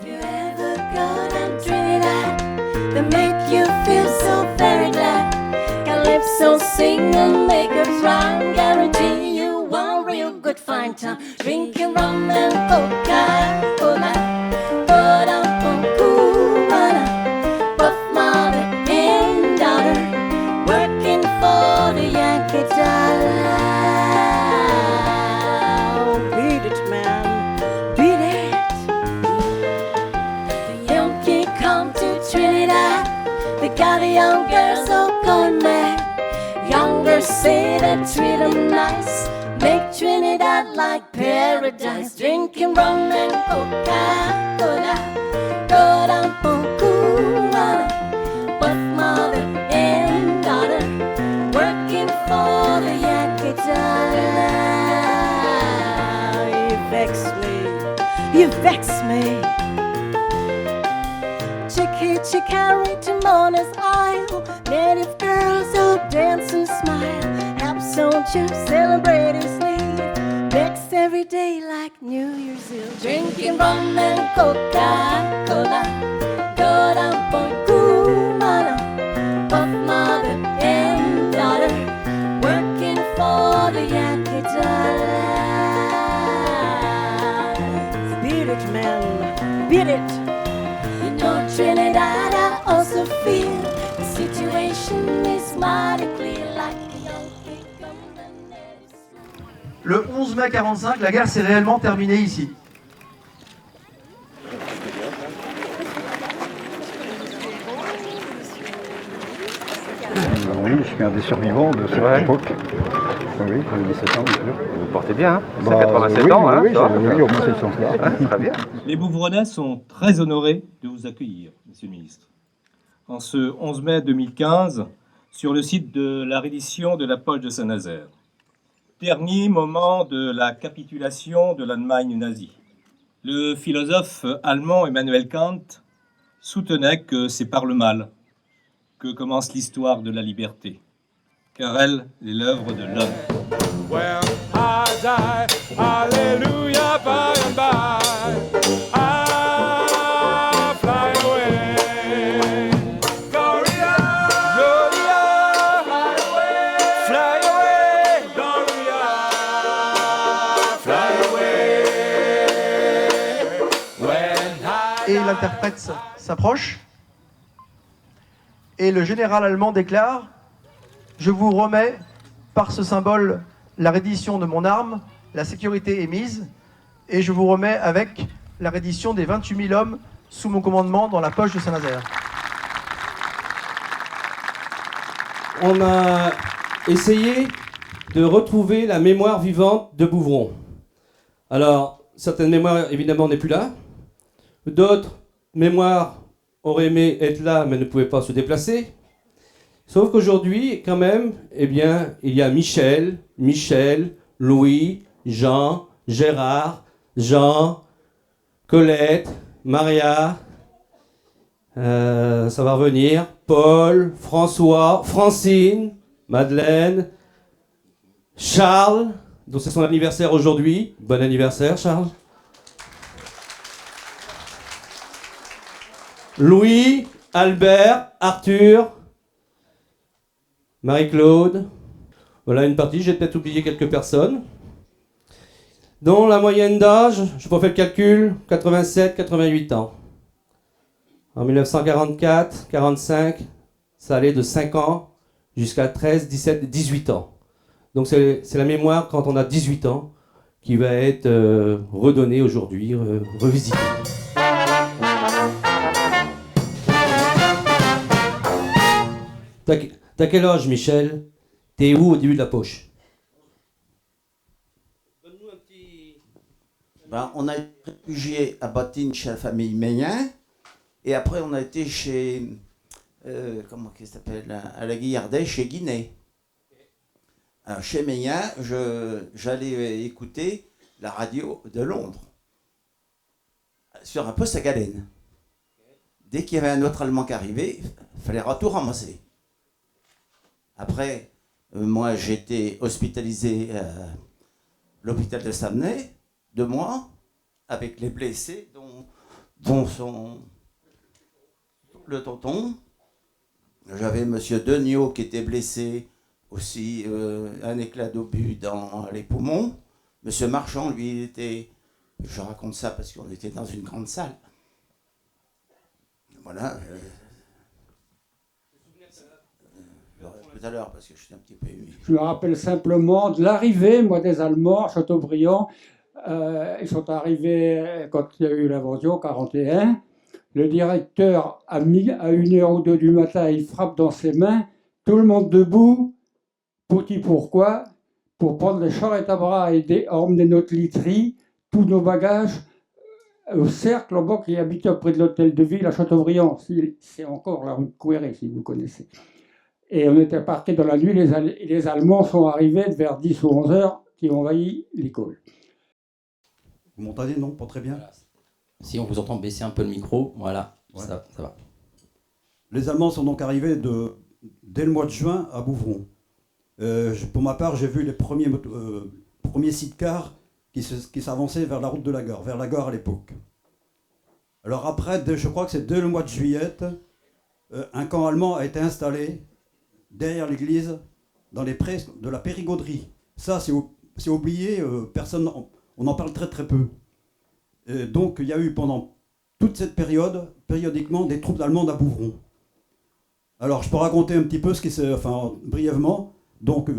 If you ever go down Trinidad, they make you feel so very glad. Calypso sing and make us rhyme, guarantee you one real good fine time. Drinking rum and Coca-Cola, go down from Cubana, both mother and daughter, working for the Yankee dollar. Beat it, man, beat it. The Yankee come to Trinidad, they got the young girls all going mad. Young girls say they treat them nice, make Trinidad like paradise. Drinking rum and Coca-Cola, go down from Cubana, both mother and daughter, working for the Yankee dollar. You vex me, you vex me. Chicky Chicari to Mona's Isle, native girls all dance and smile. Haps on you celebrate his leave, next every day like New Year's Eve. Drinking rum and Coca-Cola, go down for Cubana, both mother and daughter, working for the Yankee dollar. Beat it, man, beat it. You know Trinidad, I also feel the situation is mighty clear, like the Yankee come the next. Le 11 mai 45, la guerre s'est réellement terminée ici. Oui, je suis un des survivants de cette époque. Oui, j'ai 17 ans. Vous portez bien, hein. Ça fait 87 ans, hein. Oui, oui, au moins cette chance-là. Très bien. Les Bouvronais sont très honorés de vous accueillir, Monsieur le Ministre. En ce 11 mai 2015, sur le site de la reddition de la poche de Saint-Nazaire. Dernier moment de la capitulation de l'Allemagne nazie. Le philosophe allemand Emmanuel Kant soutenait que c'est par le mal que commence l'histoire de la liberté, car elle est l'œuvre de l'homme. When I die, hallelujah, by and by, I fly away. Gloria, Gloria, fly away, Gloria, fly away. When I Et l'interprète s'approche. Et le général allemand déclare: je vous remets par ce symbole la reddition de mon arme, la sécurité est mise, et je vous remets avec la reddition des 28 000 hommes sous mon commandement dans la poche de Saint-Nazaire. On a essayé de retrouver la mémoire vivante de Bouvron. Alors, certaines mémoires, évidemment, n'est plus là. D'autres mémoires auraient aimé être là, mais ne pouvaient pas se déplacer. Sauf qu'aujourd'hui, quand même, eh bien, il y a Michel, Louis, Jean, Gérard, Jean, Colette, Maria, ça va revenir, Paul, François, Francine, Madeleine, Charles, dont c'est son anniversaire aujourd'hui. Bon anniversaire, Charles. Louis, Albert, Arthur, Marie-Claude. Voilà une partie, j'ai peut-être oublié quelques personnes. Dont la moyenne d'âge, je peux faire le calcul, 87-88 ans. En 1944, 45, ça allait de 5 ans jusqu'à 13, 17, 18 ans. Donc c'est la mémoire quand on a 18 ans qui va être redonnée aujourd'hui, revisitée. T'as quel âge, Michel? T'es où au début de la poche? Donne-nous un petit... On a été réfugiés à Batine chez la famille Meillen. Et après, on a été chez... comment ça s'appelle? À la Guillardais, chez Guinée. Alors, chez Meillen, j'allais écouter la radio de Londres. Sur un poste à Galène. Dès qu'il y avait un autre Allemand qui arrivait, il fallait tout ramasser. Après, moi, j'étais hospitalisé à l'hôpital de Savenay, 2 mois, avec les blessés, dont le tonton. J'avais Monsieur Degnaud qui était blessé aussi, un éclat d'obus dans les poumons. Monsieur Marchand, lui, il était... Je raconte ça parce qu'on était dans une grande salle. Voilà. Je l'aurai tout à l'heure parce que je suis un petit peu ému. Je me rappelle simplement de l'arrivée, moi, des Allemands à Châteaubriand. Ils sont arrivés quand il y a eu l'invasion, 1941. Le directeur, à 1h ou 2 du matin, il frappe dans ses mains. Tout le monde debout. Petit pourquoi? Pour prendre les charrettes à bras et emmener notre literie, tous nos bagages, au cercle, en bas, qui habite près de l'hôtel de ville à Châteaubriand. C'est encore la rue de Couéré, si vous connaissez. Et on était parqués dans la nuit. Les Allemands sont arrivés vers 10 ou 11 heures, qui ont envahi l'école. Vous m'entendez? Non, pas très bien. Voilà. Si on vous entend baisser un peu le micro, voilà, ouais. ça va. Les Allemands sont donc arrivés dès le mois de juin à Bouvron. Pour ma part, j'ai vu les premiers sitcars qui s'avançaient vers la route de la gare, vers la gare à l'époque. Alors après, je crois que c'est dès le mois de juillet, un camp allemand a été installé derrière l'église, dans les prés de la Périgauderie. Ça, c'est oublié, personne, on en parle très très peu. Et donc il y a eu pendant toute cette période, périodiquement, des troupes allemandes à Bouvron. Alors je peux raconter un petit peu ce qui s'est, brièvement. Donc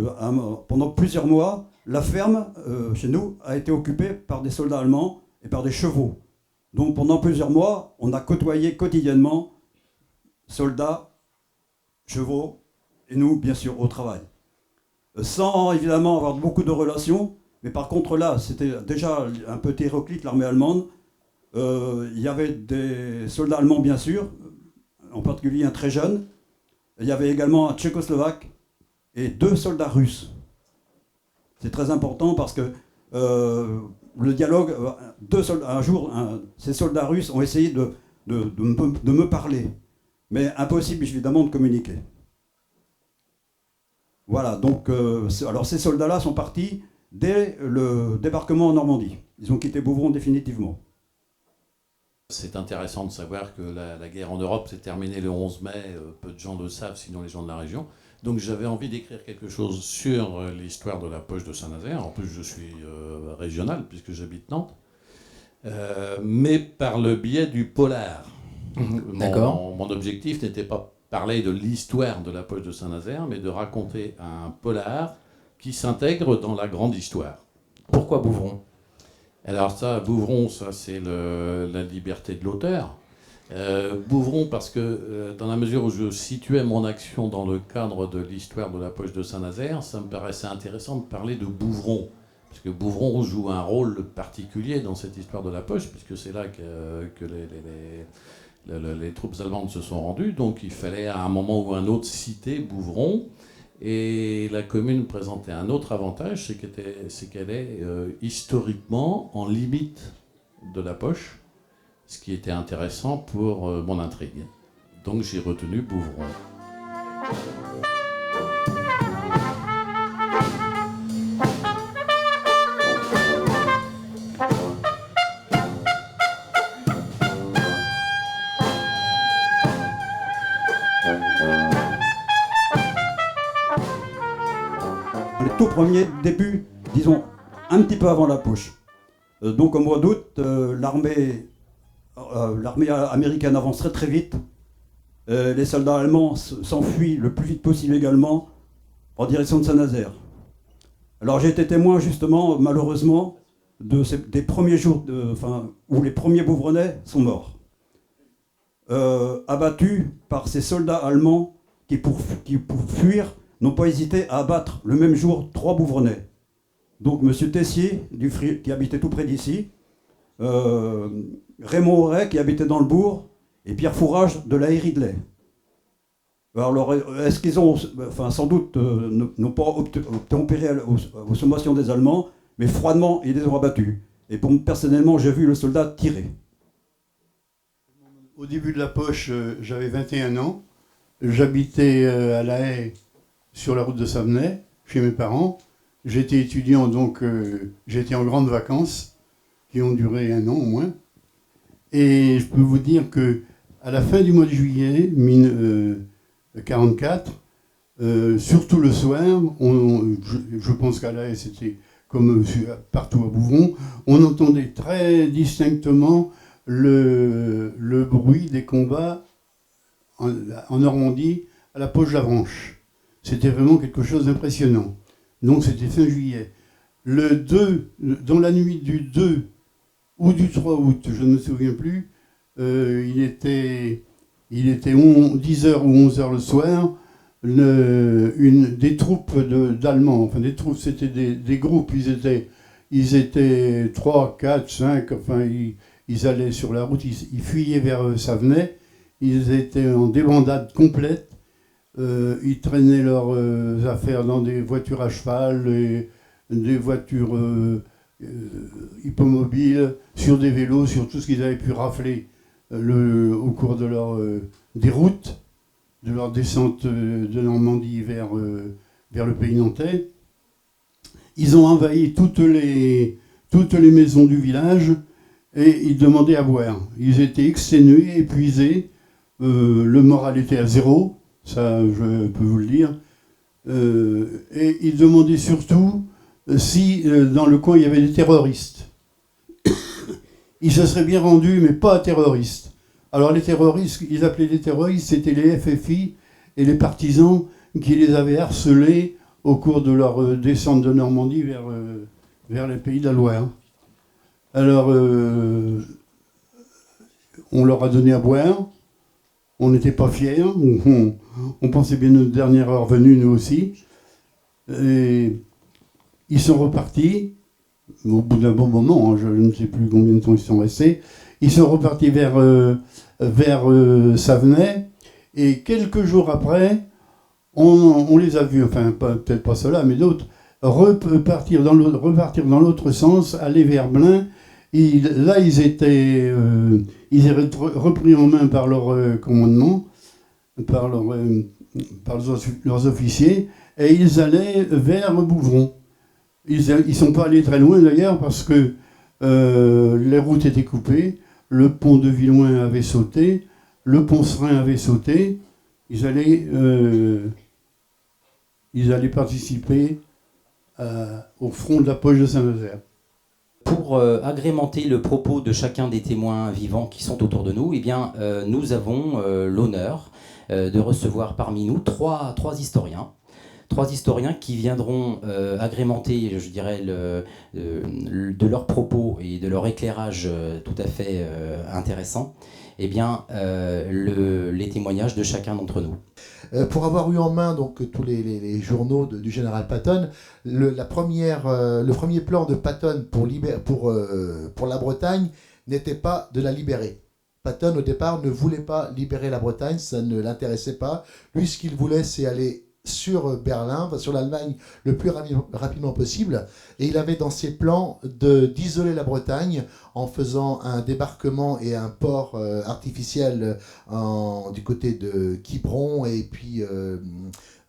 pendant plusieurs mois, la ferme chez nous a été occupée par des soldats allemands et par des chevaux. Donc pendant plusieurs mois, on a côtoyé quotidiennement soldats, chevaux et nous, bien sûr, au travail. Sans évidemment avoir beaucoup de relations, mais par contre là, c'était déjà un peu hétéroclite, l'armée allemande. Il y avait des soldats allemands, bien sûr, en particulier un très jeune. Il y avait également un tchécoslovaque et 2 soldats russes. C'est très important parce que le dialogue, un jour, ces soldats russes ont essayé de me parler. Mais impossible évidemment de communiquer. Voilà, donc alors ces soldats-là sont partis dès le débarquement en Normandie. Ils ont quitté Bouvron définitivement. C'est intéressant de savoir que la guerre en Europe s'est terminée le 11 mai. Peu de gens le savent, sinon les gens de la région. Donc j'avais envie d'écrire quelque chose sur l'histoire de la poche de Saint-Nazaire. En plus, je suis régional, puisque j'habite Nantes. Mais par le biais du polar. Mon objectif n'était pas parler de l'histoire de la poche de Saint-Nazaire, mais de raconter un polar qui s'intègre dans la grande histoire. Pourquoi Bouvron? Alors ça, Bouvron, ça c'est la liberté de l'auteur. Bouvron parce que dans la mesure où je situais mon action dans le cadre de l'histoire de la poche de Saint-Nazaire, ça me paraissait intéressant de parler de Bouvron. Parce que Bouvron joue un rôle particulier dans cette histoire de la poche, puisque c'est là que les troupes allemandes se sont rendues. Donc il fallait à un moment ou un autre citer Bouvron. Et la commune présentait un autre avantage, c'est qu'elle est historiquement en limite de la poche, ce qui était intéressant pour mon intrigue. Donc j'ai retenu Bouvron. Les tout premiers débuts, disons, un petit peu avant la poche. Donc au mois d'août, l'armée américaine avance très très vite. Les soldats allemands s'enfuient le plus vite possible également en direction de Saint-Nazaire. Alors j'ai été témoin justement, malheureusement, des premiers jours où les premiers Bouvronais sont morts. Abattus par ces soldats allemands qui pour fuir, n'ont pas hésité à abattre le même jour 3 Bouvronais. Donc M. Tessier, qui habitait tout près d'ici, Raymond Auret, qui habitait dans le bourg, et Pierre Fourage de la Ridley. Alors, est-ce qu'ils ont, sans doute, n'ont pas obtempéré aux sommations des Allemands, mais froidement, ils les ont abattus. Et personnellement, j'ai vu le soldat tirer. Au début de la poche, j'avais 21 ans. J'habitais à La Haye, sur la route de Savenay, chez mes parents. J'étais étudiant, donc j'étais en grandes vacances, qui ont duré 1 an au moins. Et je peux vous dire que à la fin du mois de juillet 1944, surtout le soir, je pense qu'à la haie, c'était comme partout à Bouvron, on entendait très distinctement le bruit des combats en Normandie à la Poche-la-Branche. C'était vraiment quelque chose d'impressionnant. Donc c'était fin juillet. Le 2, dans la nuit du 2 ou du 3 août, je ne me souviens plus, il était 10h ou 11h le soir, des troupes d'Allemands, enfin des troupes, c'était des groupes, ils étaient 3, 4, 5, enfin ils allaient sur la route, ils fuyaient vers Savenay, ils étaient en débandade complète, ils traînaient leurs affaires dans des voitures à cheval, et des voitures hippomobiles, sur des vélos, sur tout ce qu'ils avaient pu rafler au cours de des routes, de leur descente de Normandie vers le pays nantais. Ils ont envahi toutes les maisons du village et ils demandaient à boire. Ils étaient exténués, épuisés, le moral était à zéro, ça je peux vous le dire. Et ils demandaient surtout si dans le coin il y avait des terroristes. Ils se seraient bien rendus, mais pas terroristes. Alors les terroristes, ils appelaient les terroristes, c'était les FFI et les partisans qui les avaient harcelés au cours de leur descente de Normandie vers les pays de la Loire. Alors on leur a donné à boire, on n'était pas fiers, on pensait bien notre dernière heure venue, nous aussi. Et ils sont repartis, au bout d'un bon moment, hein, je ne sais plus combien de temps ils sont restés, ils sont repartis vers Savenay, et quelques jours après, on les a vus, enfin peut-être pas ceux-là, mais d'autres, repartir dans l'autre sens, aller vers Blain. Là, ils étaient repris en main par leur commandement, par leurs officiers, et ils allaient vers Bouvron. Ils ne sont pas allés très loin d'ailleurs parce que les routes étaient coupées, le pont de Villouin avait sauté, le pont Serein avait sauté. Ils allaient participer au front de la poche de Saint-Nazaire. Pour agrémenter le propos de chacun des témoins vivants qui sont autour de nous, eh bien, nous avons l'honneur de recevoir parmi nous trois historiens. Trois historiens qui viendront agrémenter, je dirais, de leurs propos et de leur éclairage tout à fait intéressant, eh bien, les témoignages de chacun d'entre nous. Pour avoir eu en main donc, tous les journaux du général Patton, le premier plan de Patton pour la Bretagne n'était pas de la libérer. Patton, au départ, ne voulait pas libérer la Bretagne, ça ne l'intéressait pas. Lui, ce qu'il voulait, c'est aller sur Berlin, sur l'Allemagne, le plus rapidement possible. Et il avait dans ses plans d'isoler la Bretagne en faisant un débarquement et un port artificiel du côté de Quiberon et puis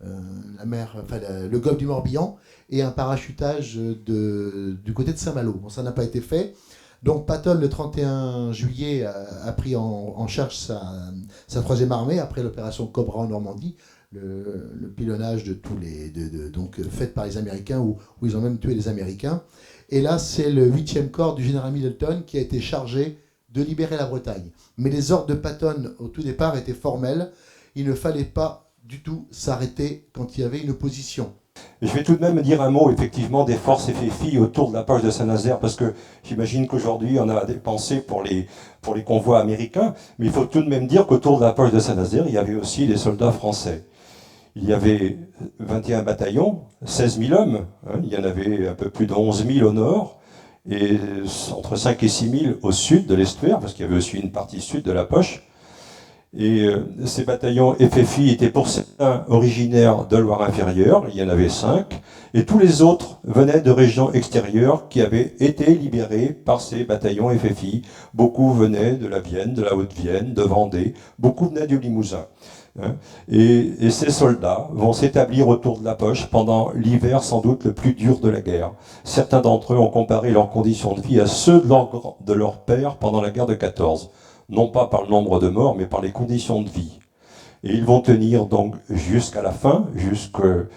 la mer, enfin, le golfe du Morbihan, et un parachutage du côté de Saint-Malo. Bon, ça n'a pas été fait. Donc Patton, le 31 juillet, a pris en charge sa troisième armée après l'opération Cobra en Normandie, le pilonnage de tous donc fait par les Américains, où ils ont même tué les Américains. Et là, c'est le 8e corps du général Middleton qui a été chargé de libérer la Bretagne. Mais les ordres de Patton, au tout départ, étaient formels. Il ne fallait pas du tout s'arrêter quand il y avait une opposition. Je vais tout de même dire un mot, effectivement, des forces FFI autour de la poche de Saint-Nazaire, parce que j'imagine qu'aujourd'hui, on a des pensées pour les convois américains, mais il faut tout de même dire qu'autour de la poche de Saint-Nazaire, il y avait aussi des soldats français. Il y avait 21 bataillons, 16 000 hommes, hein, il y en avait un peu plus de 11 000 au nord, et entre 5 et 6 000 au sud de l'estuaire, parce qu'il y avait aussi une partie sud de la poche. Et ces bataillons FFI étaient pour certains originaires de Loire-Inférieure, il y en avait 5, et tous les autres venaient de régions extérieures qui avaient été libérées par ces bataillons FFI. Beaucoup venaient de la Vienne, de la Haute-Vienne, de Vendée, beaucoup venaient du Limousin. Et ces soldats vont s'établir autour de la poche pendant l'hiver sans doute le plus dur de la guerre. Certains d'entre eux ont comparé leurs conditions de vie à ceux de leur père pendant la guerre de 14. Non pas par le nombre de morts, mais par les conditions de vie. Et ils vont tenir donc jusqu'à la fin, jusqu'à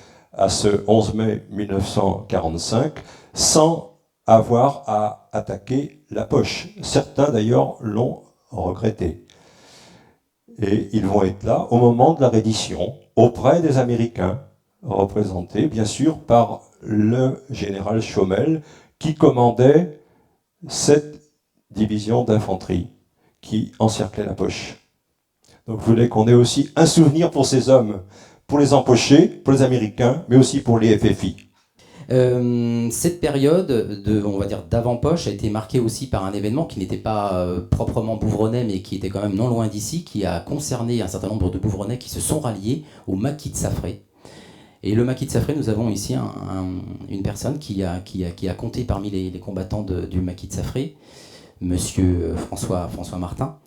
ce 11 mai 1945, sans avoir à attaquer la poche. Certains d'ailleurs l'ont regretté. Et ils vont être là au moment de la reddition, auprès des Américains, représentés bien sûr par le général Chaumel, qui commandait cette division d'infanterie qui encerclait la poche. Donc je voulais qu'on ait aussi un souvenir pour ces hommes, pour les empochés, pour les Américains, mais aussi pour les FFI. Cette période on va dire d'avant-poche a été marquée aussi par un événement qui n'était pas proprement bouvronais, mais qui était quand même non loin d'ici, qui a concerné un certain nombre de bouvronais qui se sont ralliés au maquis de Saffré. Et le maquis de Saffré, nous avons ici une personne qui a compté parmi les combattants du maquis de Saffré, Monsieur François Martin.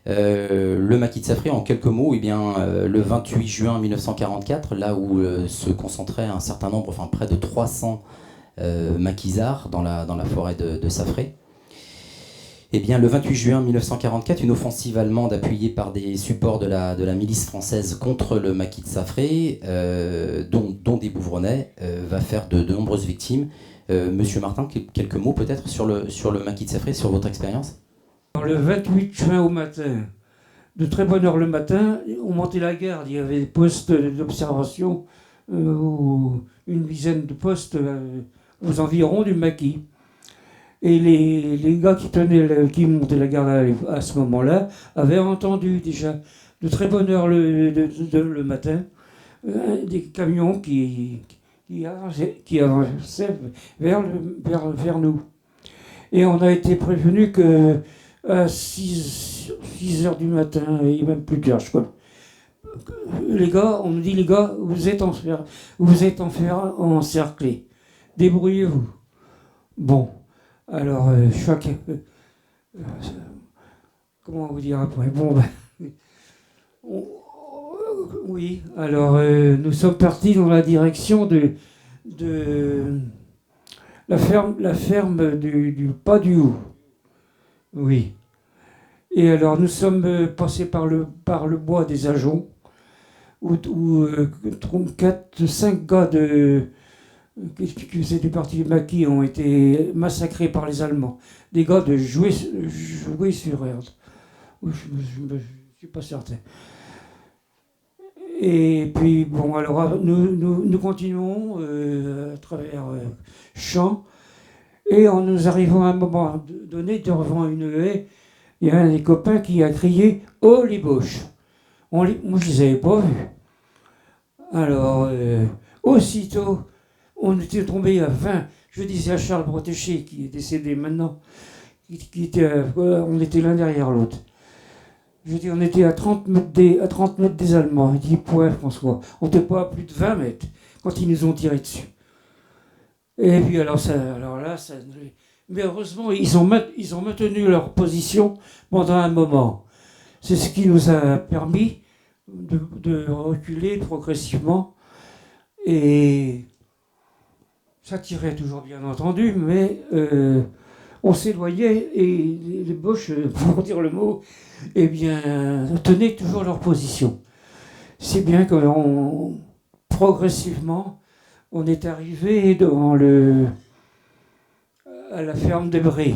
Le maquis de Saffré, en quelques mots, le 28 juin 1944, là où se concentraient un certain nombre, enfin près de 300 maquisards dans la forêt de Saffré, le 28 juin 1944, une offensive allemande appuyée par des supports de la milice française contre le maquis de Saffré, dont des Bouvronais, va faire de nombreuses victimes. Monsieur Martin, quelques mots peut-être sur le maquis de Saffré, sur votre expérience. Le 28 juin au matin, de très bonne heure le matin, on montait la garde. Il y avait des postes d'observation, une dizaine de postes aux environs du maquis. Et les gars qui montaient la garde à ce moment-là avaient entendu déjà de très bonne heure le matin des camions qui avançaient vers nous. Et on a été prévenu que à 6 heures du matin, et même plus tard, je crois. On nous dit, les gars, vous êtes encerclés. Débrouillez-vous. Bon, alors, comment vous dire après? Bon, oui, alors, nous sommes partis dans la direction de la ferme du Pas du Haut. Oui. Et alors nous sommes passés par le bois des Ajoncs, où 5 gars qui faisaient partie du maquis ont été massacrés par les Allemands. Des gars de Jouy-sur-Erdre. Je ne suis pas certain. Et puis bon, alors nous continuons à travers champs. Et en nous arrivant à un moment donné, devant une haie, il y a un des copains qui a crié « Oh les Boches !» Moi, je ne les avais pas vus. Alors, aussitôt, on était tombé à 20. Je disais à Charles Bretéché, qui est décédé maintenant, on était l'un derrière l'autre. Je dis, on était à 30 mètres des Allemands. Il dit « Ouais, François, on n'était pas à plus de 20 mètres quand ils nous ont tiré dessus. » Et puis mais heureusement, ils ont maintenu leur position pendant un moment. C'est ce qui nous a permis de reculer progressivement. Et ça tirait toujours, bien entendu, mais on s'éloignait et les Boches, pour dire le mot, tenaient toujours leur position. C'est bien que progressivement, on est arrivé à la ferme des Brés.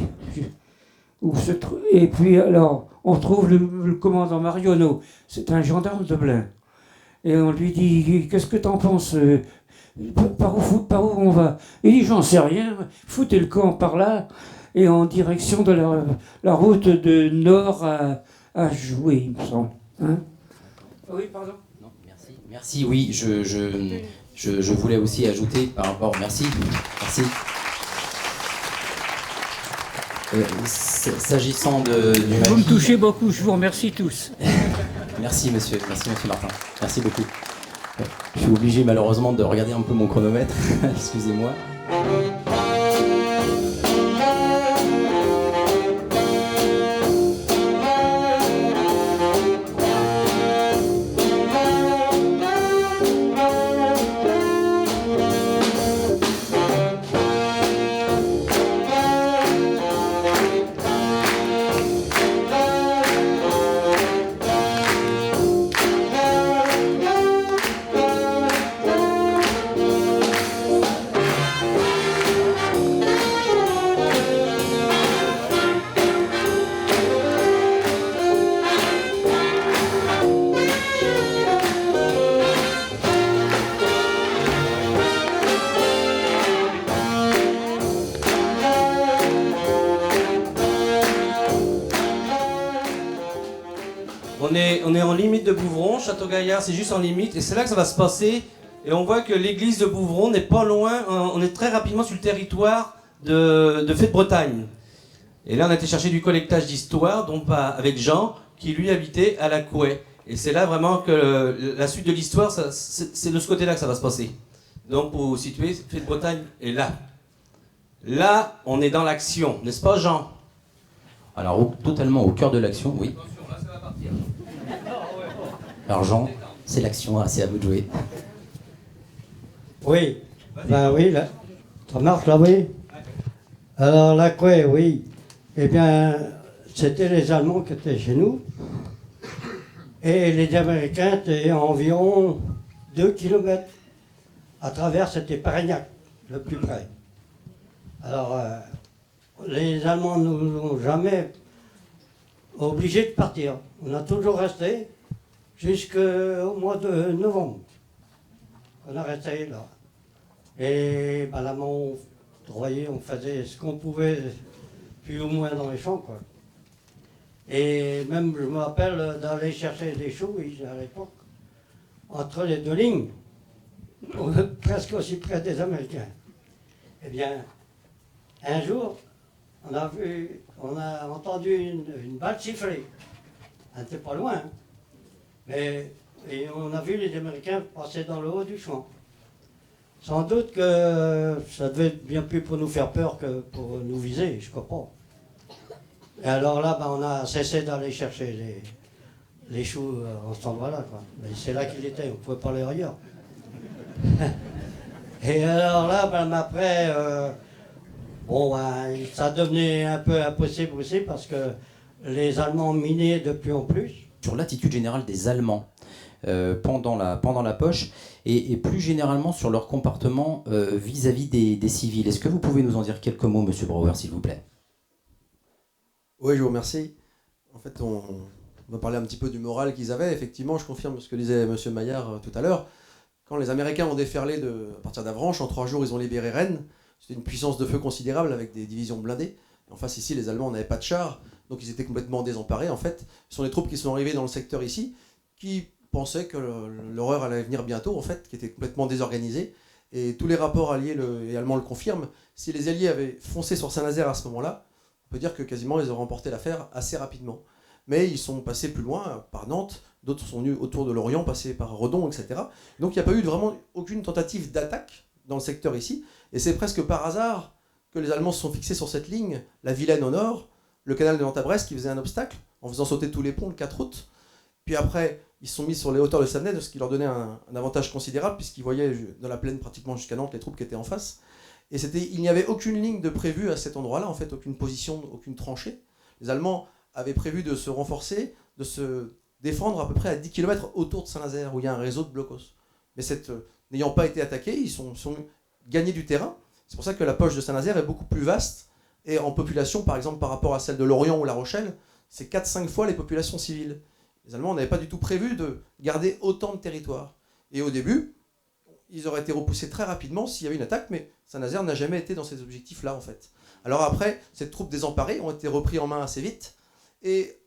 Et puis alors, on trouve le commandant Marionneau, c'est un gendarme de Blain. Et on lui dit, qu'est-ce que t'en penses? Par où on va? Il dit, j'en sais rien, foutez le camp par là, et en direction de la route de Nord à Joué, il me semble. Hein? Oui, pardon. Non, merci. Merci, oui, je voulais aussi ajouter par rapport... Merci. S'agissant du Vous me touchez beaucoup, je vous remercie tous. Merci monsieur Martin. Merci beaucoup. Je suis obligé malheureusement de regarder un peu mon chronomètre. Excusez-moi. On est en limite de Bouvron, Château-Gaillard c'est juste en limite, et c'est là que ça va se passer. Et on voit que l'église de Bouvron n'est pas loin, on est très rapidement sur le territoire de Fête-Bretagne. Et là on a été chercher du collectage d'histoire, donc avec Jean, qui lui habitait à la Couët. Et c'est là vraiment que la suite de l'histoire, c'est de ce côté-là que ça va se passer. Donc pour vous situer, Fête-Bretagne est là. Là, on est dans l'action, n'est-ce pas Jean? Alors totalement au cœur de l'action, oui. Alors Jean, c'est l'action, c'est à vous de jouer. Oui, ben oui, là, ça marche là, oui. Alors la Couët, oui. Eh bien, c'était les Allemands qui étaient chez nous. Et les Américains étaient à environ 2 km à travers, c'était Parignac, le plus près. Alors, les Allemands ne nous ont jamais obligés de partir. On a toujours resté jusqu'au mois de novembre. On a resté là. Et ben, là, vous voyez, on faisait ce qu'on pouvait, plus ou moins dans les champs, quoi. Et même, je me rappelle d'aller chercher des choux, oui, à l'époque, entre les deux lignes, presque aussi près des Américains. Eh bien, un jour, on a entendu une balle siffler. Elle n'était pas loin, hein. Mais et on a vu les Américains passer dans le haut du champ. Sans doute que ça devait être bien plus pour nous faire peur que pour nous viser, je comprends. Et alors là, ben, on a cessé d'aller chercher les choux en cet endroit-là, quoi. Mais c'est là qu'il était, on ne pouvait pas aller ailleurs. Et alors là, ben, après, bon, ben, ça devenait un peu impossible aussi parce que les Allemands minaient de plus en plus. Sur l'attitude générale des Allemands pendant la poche et plus généralement sur leur comportement vis-à-vis des civils. Est-ce que vous pouvez nous en dire quelques mots, Monsieur Brouwer, s'il vous plaît? Oui, je vous remercie. En fait, on va parler un petit peu du moral qu'ils avaient. Effectivement, je confirme ce que disait M. Maillard tout à l'heure. Quand les Américains ont déferlé à partir d'Avranches, en 3 jours, ils ont libéré Rennes. C'était une puissance de feu considérable avec des divisions blindées. En face, ici, les Allemands n'avaient pas de chars, donc ils étaient complètement désemparés. En fait, ce sont les troupes qui sont arrivées dans le secteur ici, qui pensaient que l'horreur allait venir bientôt, en fait, qui étaient complètement désorganisées. Et tous les rapports alliés et allemands le confirment. Si les Alliés avaient foncé sur Saint-Nazaire à ce moment-là, on peut dire que quasiment ils auraient remporté l'affaire assez rapidement. Mais ils sont passés plus loin, par Nantes, d'autres sont venus autour de l'Orient, passés par Redon, etc. Donc il n'y a pas eu vraiment aucune tentative d'attaque dans le secteur ici. Et c'est presque par hasard que les Allemands se sont fixés sur cette ligne, la Vilaine au nord, le canal de Nantes à Brest qui faisait un obstacle, en faisant sauter tous les ponts le 4 août. Puis après, ils se sont mis sur les hauteurs de Savenay, ce qui leur donnait un avantage considérable, puisqu'ils voyaient dans la plaine pratiquement jusqu'à Nantes les troupes qui étaient en face. Et il n'y avait aucune ligne de prévue à cet endroit-là, en fait, aucune position, aucune tranchée. Les Allemands avaient prévu de se renforcer, de se défendre à peu près à 10 km autour de Saint-Nazaire, où il y a un réseau de blocos. Mais n'ayant pas été attaqués, ils sont gagnés du terrain. C'est pour ça que la poche de Saint-Nazaire est beaucoup plus vaste, et en population, par exemple, par rapport à celle de Lorient ou La Rochelle, c'est 4-5 fois les populations civiles. Les Allemands n'avaient pas du tout prévu de garder autant de territoire. Et au début, ils auraient été repoussés très rapidement s'il y avait une attaque, mais Saint-Nazaire n'a jamais été dans ces objectifs-là, en fait. Alors après, ces troupes désemparées ont été reprises en main assez vite, et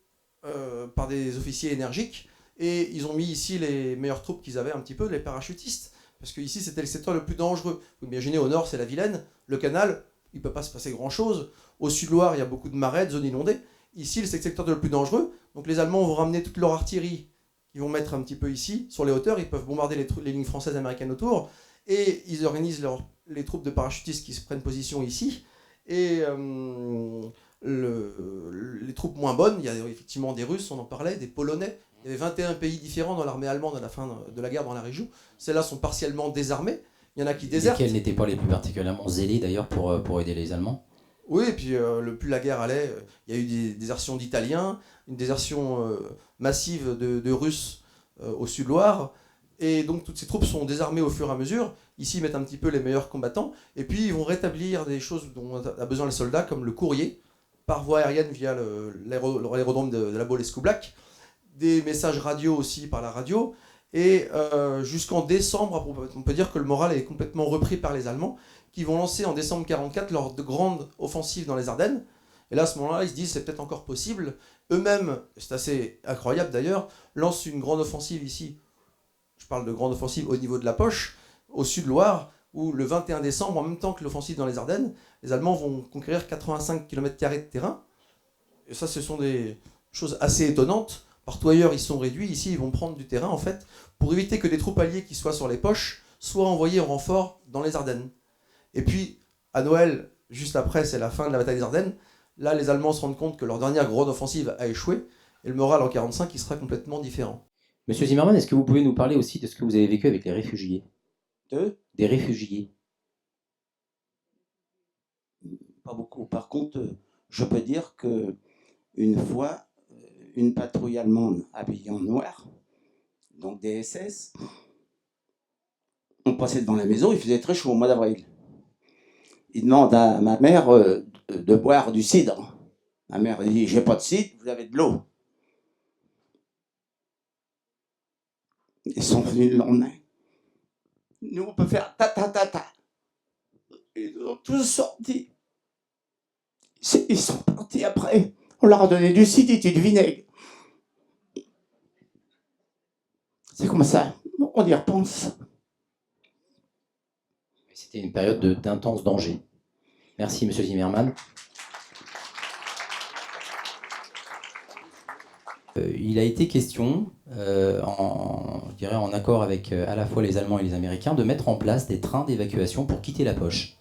par des officiers énergiques, et ils ont mis ici les meilleures troupes qu'ils avaient un petit peu, les parachutistes, parce que ici c'était le secteur le plus dangereux. Vous imaginez, au nord c'est la Vilaine, le canal, il ne peut pas se passer grand-chose. Au sud-Loire, il y a beaucoup de marais, de zones inondées. Ici, c'est le secteur le plus dangereux, donc les Allemands vont ramener toute leur artillerie qu'ils vont mettre un petit peu ici, sur les hauteurs. Ils peuvent bombarder les lignes françaises et américaines autour. Et ils organisent les troupes de parachutistes qui se prennent position ici. Et les troupes moins bonnes, il y a effectivement des Russes, on en parlait, des Polonais. Il y avait 21 pays différents dans l'armée allemande à la fin de la guerre dans la région. Celles-là sont partiellement désarmées. Il y en a qui désertent. Lesquels n'étaient pas les plus particulièrement zélés d'ailleurs pour aider les Allemands? Oui, et puis plus la guerre allait, il y a eu des désertions d'Italiens, une désertion massive de Russes au Sud-Loire. Et donc toutes ces troupes sont désarmées au fur et à mesure. Ici, ils mettent un petit peu les meilleurs combattants. Et puis, ils vont rétablir des choses dont a besoin les soldats, comme le courrier, par voie aérienne via l'aérodrome de la Bolescu-Black. Des messages radio aussi par la radio. Et jusqu'en décembre, on peut dire que le moral est complètement repris par les Allemands, qui vont lancer en décembre 1944 leur grande offensive dans les Ardennes. Et là, à ce moment-là, ils se disent c'est peut-être encore possible. Eux-mêmes, c'est assez incroyable d'ailleurs, lancent une grande offensive ici. Je parle de grande offensive au niveau de la Poche, au Sud-Loire, où le 21 décembre, en même temps que l'offensive dans les Ardennes, les Allemands vont conquérir 85 km² de terrain. Et ça, ce sont des choses assez étonnantes. Partout ailleurs, ils sont réduits. Ici, ils vont prendre du terrain, en fait, pour éviter que des troupes alliées qui soient sur les Poches soient envoyées en renfort dans les Ardennes. Et puis, à Noël, juste après, c'est la fin de la bataille des Ardennes. Là, les Allemands se rendent compte que leur dernière grande offensive a échoué. Et le moral en 1945, il sera complètement différent. Monsieur Zimmermann, est-ce que vous pouvez nous parler aussi de ce que vous avez vécu avec les réfugiés? Des réfugiés? Pas beaucoup. Par contre, je peux dire que une fois, une patrouille allemande habillée en noir, donc des SS, on passait devant la maison, il faisait très chaud au mois d'avril. Il demande à ma mère de boire du cidre. Ma mère dit, j'ai pas de cidre, vous avez de l'eau. Ils sont venus le lendemain. Nous, on peut faire ta. Ils ont tous sorti. Ils sont partis après. On leur a donné du cidre et du vinaigre. C'est comme ça. On y repense. C'était une période d'intense danger. Merci, monsieur Zimmermann. Il a été question, je dirais en accord avec à la fois les Allemands et les Américains, de mettre en place des trains d'évacuation pour quitter la Poche.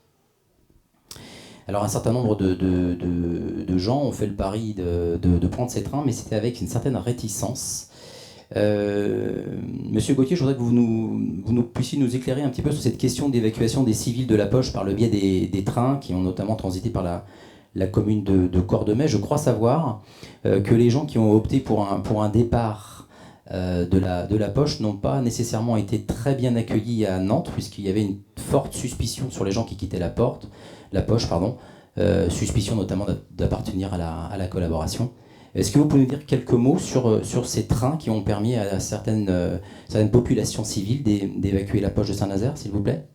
Alors un certain nombre de gens ont fait le pari de prendre ces trains, mais c'était avec une certaine réticence. Monsieur Gauthier, je voudrais que vous puissiez nous éclairer un petit peu sur cette question d'évacuation des civils de la Poche par le biais des trains qui ont notamment transité par la commune de Cordemais. Je crois savoir que les gens qui ont opté pour un départ de la Poche n'ont pas nécessairement été très bien accueillis à Nantes, puisqu'il y avait une forte suspicion sur les gens qui quittaient la Poche, suspicion notamment d'appartenir à la collaboration. Est-ce que vous pouvez nous dire quelques mots sur ces trains qui ont permis à certaines populations civiles d'évacuer la Poche de Saint-Nazaire, s'il vous plaît?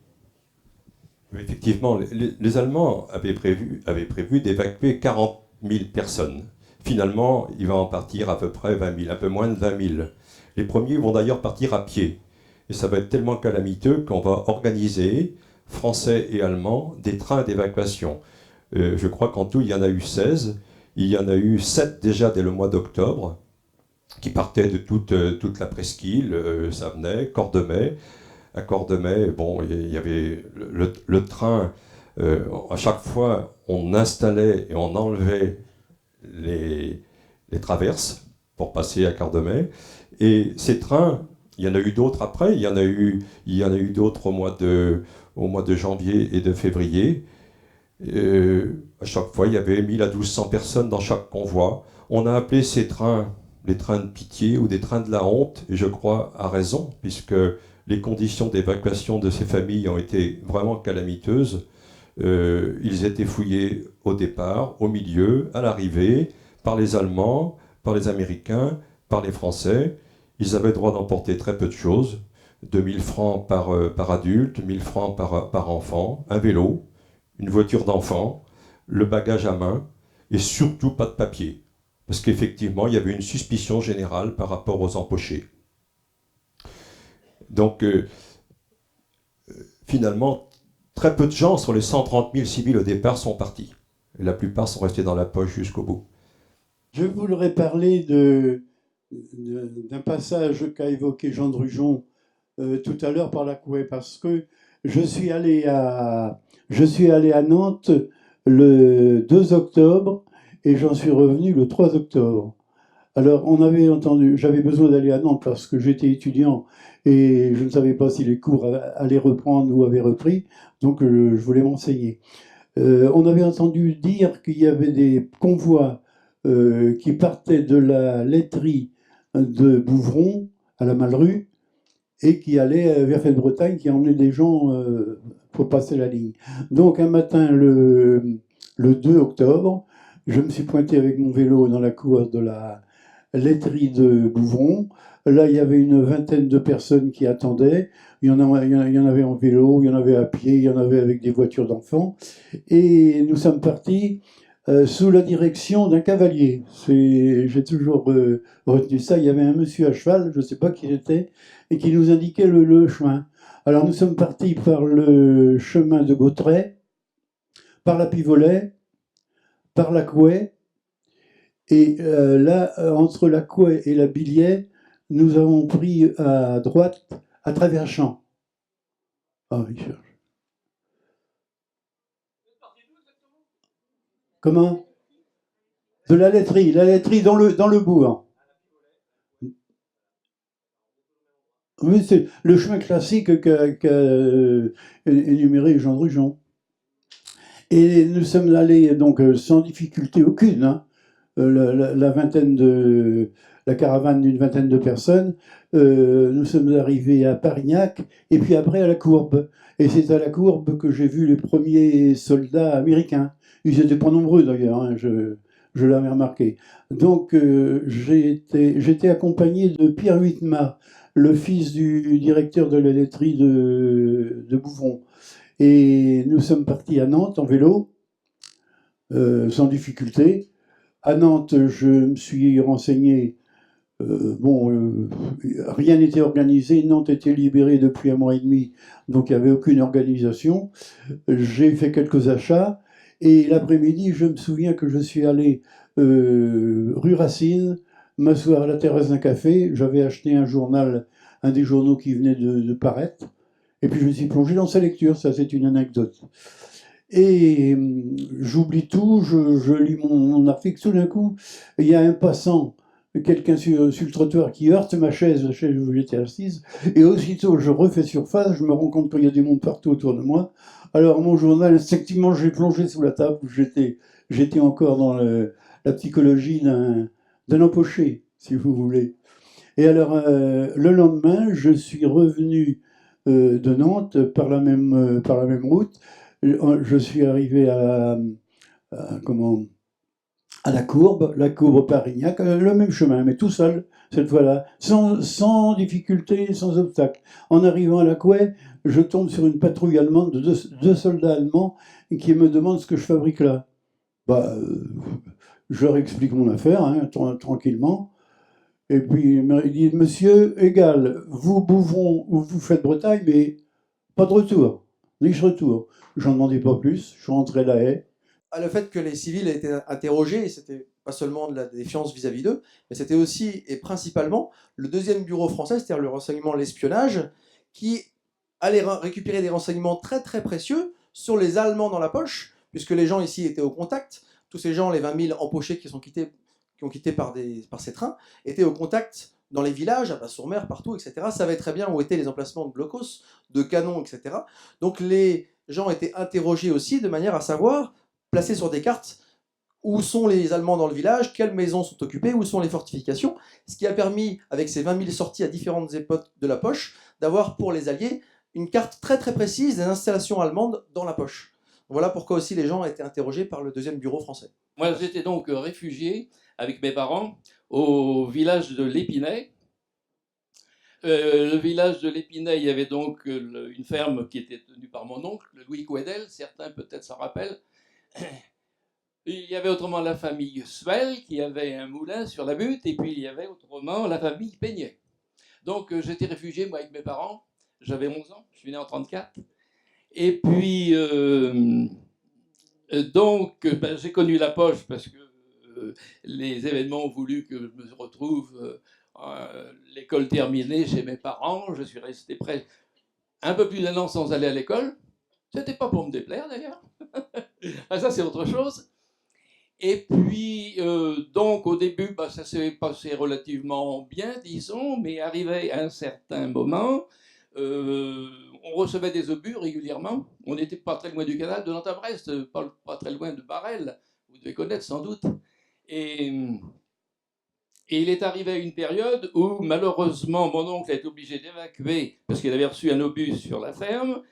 Effectivement, les Allemands avaient prévu d'évacuer 40 000 personnes. Finalement, il va en partir à peu près 20 000, un peu moins de 20 000. Les premiers vont d'ailleurs partir à pied. Et ça va être tellement calamiteux qu'on va organiser, Français et Allemands, des trains d'évacuation. Je crois qu'en tout, il y en a eu 16. Il y en a eu 7 déjà dès le mois d'octobre, qui partaient de toute la presqu'île, Savenay, Cordemais. À Cordemais, bon, il y avait le train, à chaque fois, on installait et on enlevait les traverses pour passer à Cordemais. Et ces trains, il y en a eu d'autres après, il y en a eu d'autres au mois de janvier et de février. À chaque fois, il y avait 1000 à 1200 personnes dans chaque convoi. On a appelé ces trains les trains de pitié ou des trains de la honte, et je crois à raison, puisque les conditions d'évacuation de ces familles ont été vraiment calamiteuses. Ils étaient fouillés au départ, au milieu, à l'arrivée, par les Allemands, par les Américains, par les Français. Ils avaient le droit d'emporter très peu de choses, 2000 francs par adulte, 1000 francs par enfant, un vélo, une voiture d'enfant, le bagage à main, et surtout pas de papier. Parce qu'effectivement, il y avait une suspicion générale par rapport aux empochés. Donc, finalement, très peu de gens sur les 130 000 civils au départ sont partis. Et la plupart sont restés dans la poche jusqu'au bout. Je voudrais parler de d'un passage qu'a évoqué Jean Drujon tout à l'heure par la Couée, parce que je suis allé à Nantes le 2 octobre et j'en suis revenu le 3 octobre. Alors, on avait entendu, j'avais besoin d'aller à Nantes parce que j'étais étudiant et je ne savais pas si les cours allaient reprendre ou avaient repris, donc je voulais m'enseigner. On avait entendu dire qu'il y avait des convois qui partaient de la laiterie de Bouvron à la Malrue et qui allaient vers Fête-Bretagne, qui emmenaient des gens pour passer la ligne. Donc un matin, le 2 octobre, je me suis pointé avec mon vélo dans la cour de la laiterie de Bouvron. Là, il y avait une vingtaine de personnes qui attendaient. Il y en avait en vélo, il y en avait à pied, il y en avait avec des voitures d'enfants. Et nous sommes partis sous la direction d'un cavalier. J'ai toujours retenu ça. Il y avait un monsieur à cheval, je ne sais pas qui c'était, et qui nous indiquait le chemin. Alors nous sommes partis par le chemin de Gautret, par la Pivolet, par la Couée, et là, entre la Couée et la Billière, nous avons pris à droite à travers champs. Ah, il cherche. Comment? De la laiterie dans le bourg. Oui, c'est le chemin classique qu'a énuméré Jean Drujon. Et nous sommes allés donc sans difficulté aucune, hein, la caravane d'une vingtaine de personnes. Nous sommes arrivés à Parignac et puis après à la Courbe. Et c'est à la Courbe que j'ai vu les premiers soldats américains. Ils n'étaient pas nombreux d'ailleurs, hein, je l'avais remarqué. Donc j'étais accompagné de Pierre Huitema, le fils du directeur de la laiterie de Bouvron. Et nous sommes partis à Nantes en vélo, sans difficulté. À Nantes, je me suis renseigné. Rien n'était organisé. Nantes était libérée depuis 1 mois et demi, donc il n'y avait aucune organisation. J'ai fait quelques achats. Et l'après-midi, je me souviens que je suis allé rue Racine, m'asseoir à la terrasse d'un café. J'avais acheté un journal, un des journaux qui venait de paraître. Et puis je me suis plongé dans sa lecture, ça c'est une anecdote. Et j'oublie tout, je lis mon article, tout d'un coup, il y a un passant, quelqu'un sur le trottoir qui heurte ma chaise, la chaise où j'étais assise, et aussitôt je refais surface, je me rends compte qu'il y a du monde partout autour de moi. Alors mon journal, instinctivement, j'ai plongé sous la table, j'étais encore dans la psychologie d'un empoché, si vous voulez. Et alors, le lendemain, je suis revenu de Nantes par la même route. Je suis arrivé à la Courbe Parignac, le même chemin, mais tout seul, cette fois-là, sans difficulté, sans obstacle. En arrivant à la Couée, je tombe sur une patrouille allemande de deux soldats allemands qui me demandent ce que je fabrique là. Je leur explique mon affaire, hein, tranquillement. Et puis il dit, monsieur, égal, vous Bouvron ou vous faites Bretagne, mais pas de retour, ni retour. J'en demandais pas plus, je suis rentré à La Haye. Le fait que les civils aient été interrogés, c'était pas seulement de la défiance vis-à-vis d'eux, mais c'était aussi et principalement le deuxième bureau français, c'est-à-dire le renseignement, l'espionnage, qui allait récupérer des renseignements très très précieux sur les Allemands dans la poche, puisque les gens ici étaient au contact. Tous ces gens, les 20 000 empochés qui ont quitté par ces trains, étaient au contact dans les villages, à Basse-sur-Mer, partout, etc. Savaient très bien où étaient les emplacements de blocos, de canons, etc. Donc les gens étaient interrogés aussi de manière à savoir, placés sur des cartes, où sont les Allemands dans le village, quelles maisons sont occupées, où sont les fortifications, ce qui a permis, avec ces 20 000 sorties à différentes époques de la poche, d'avoir pour les Alliés une carte très très précise des installations allemandes dans la poche. Voilà pourquoi aussi les gens étaient interrogés par le deuxième bureau français. Moi j'étais donc réfugié avec mes parents au village de l'Épinay. Le village de l'Épinay, il y avait donc une ferme qui était tenue par mon oncle, Louis Couedel, certains peut-être s'en rappellent. Il y avait autrement la famille Suel qui avait un moulin sur la butte, et puis il y avait autrement la famille Peignet. Donc j'étais réfugié, moi, avec mes parents, j'avais 11 ans, je suis né en 1934. Et puis, j'ai connu la poche parce que les événements ont voulu que je me retrouve l'école terminée chez mes parents, je suis resté près un peu plus d'un an sans aller à l'école. C'était pas pour me déplaire d'ailleurs. Ah, ça, c'est autre chose. Et puis, donc, au début, ça s'est passé relativement bien, disons, mais arrivé à un certain moment, on recevait des obus régulièrement. On n'était pas très loin du canal de Nantes à Brest, pas très loin de Barel, vous devez connaître sans doute. Et il est arrivé à une période où, malheureusement, mon oncle a été obligé d'évacuer parce qu'il avait reçu un obus sur la ferme.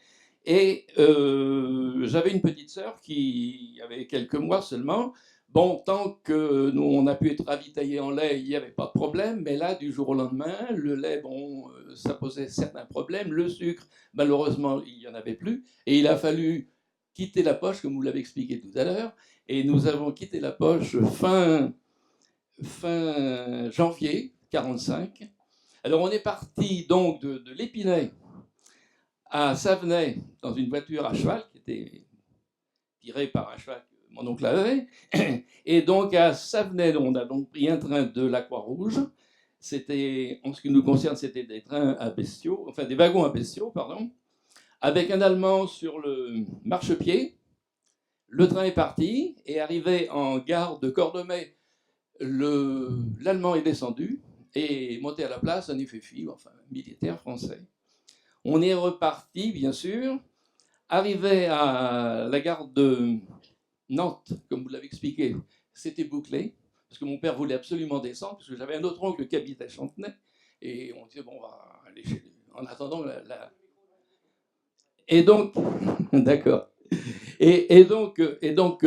Et j'avais une petite sœur qui avait quelques mois seulement. Bon, tant que nous, on a pu être ravitaillés en lait, il n'y avait pas de problème. Mais là, du jour au lendemain, le lait, bon, ça posait certains problèmes. Le sucre, malheureusement, il n'y en avait plus. Et il a fallu quitter la poche, comme vous l'avez expliqué tout à l'heure. Et nous avons quitté la poche fin janvier 1945. Alors, on est parti donc de l'Épinay à Savenay dans une voiture à cheval qui était tirée par un cheval que mon oncle avait. Et donc à Savenay, on a donc pris un train de la Croix-Rouge. C'était, en ce qui nous concerne, c'était des trains à bestiaux, enfin des wagons à bestiaux, pardon, avec un Allemand sur le marchepied. Le train est parti et arrivé en gare de Cordemais, l'Allemand est descendu et monté à la place un FFI, enfin un militaire français. On est reparti, bien sûr. Arrivé à la gare de Nantes, comme vous l'avez expliqué, c'était bouclé, parce que mon père voulait absolument descendre, parce que j'avais un autre oncle qui habitait à Chantenay, et on disait, bon, on va aller chez lui. En attendant, Et donc, d'accord. Et donc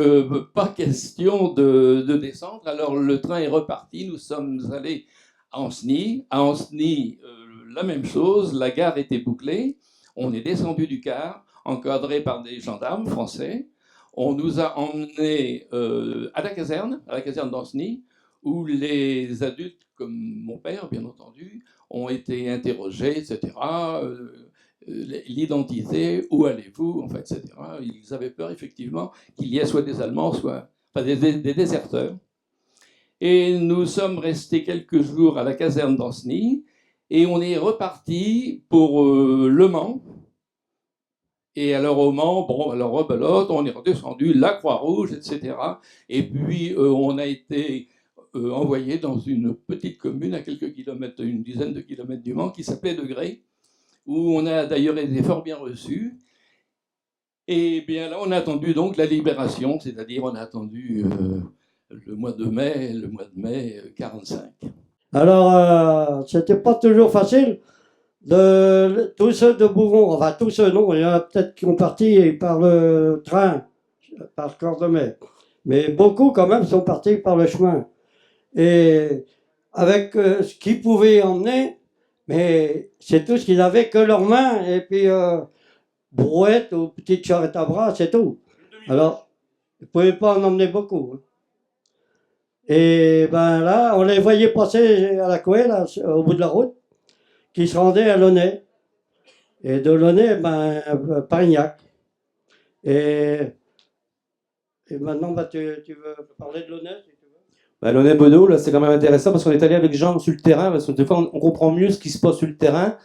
pas question de descendre. Alors, le train est reparti. Nous sommes allés à Ancenis. À Ancenis, la même chose. La gare était bouclée. On est descendu du car, encadré par des gendarmes français. On nous a emmenés à la caserne d'Ancenis, où les adultes, comme mon père, bien entendu, ont été interrogés, etc. L'identité, où allez-vous, enfin, etc. Ils avaient peur, effectivement, qu'il y ait soit des Allemands, soit des déserteurs. Et nous sommes restés quelques jours à la caserne d'Ancenis, et on est reparti pour Le Mans. Et alors au Mans, bon, alors rebelote, on est redescendu, la Croix-Rouge, etc. Et puis on a été envoyé dans une petite commune à quelques kilomètres, une dizaine de kilomètres du Mans, qui s'appelait Degré, où on a d'ailleurs été fort bien reçus. Et bien là, on a attendu donc la libération, c'est-à-dire on a attendu le mois de mai 1945. Alors, c'était pas toujours facile. Tous ceux de Bouvron, enfin tous ceux, non, il y en a peut-être qui ont parti par le train, par Cordemais. Mais beaucoup quand même sont partis par le chemin. Et avec ce qu'ils pouvaient emmener, mais c'est tout ce qu'ils avaient que leurs mains, et puis brouettes ou petites charrettes à bras, c'est tout. Alors, ils ne pouvaient pas en emmener beaucoup. Et ben là, on les voyait passer à la couée, là, au bout de la route, qui se rendaient à Launay. Et de Launay, ben, Parignac. Et maintenant, ben, tu veux parler de Launay? Launay-Bedeau, là, c'est quand même intéressant parce qu'on est allé avec Jean sur le terrain, parce que des fois, on comprend mieux ce qui se passe sur le terrain.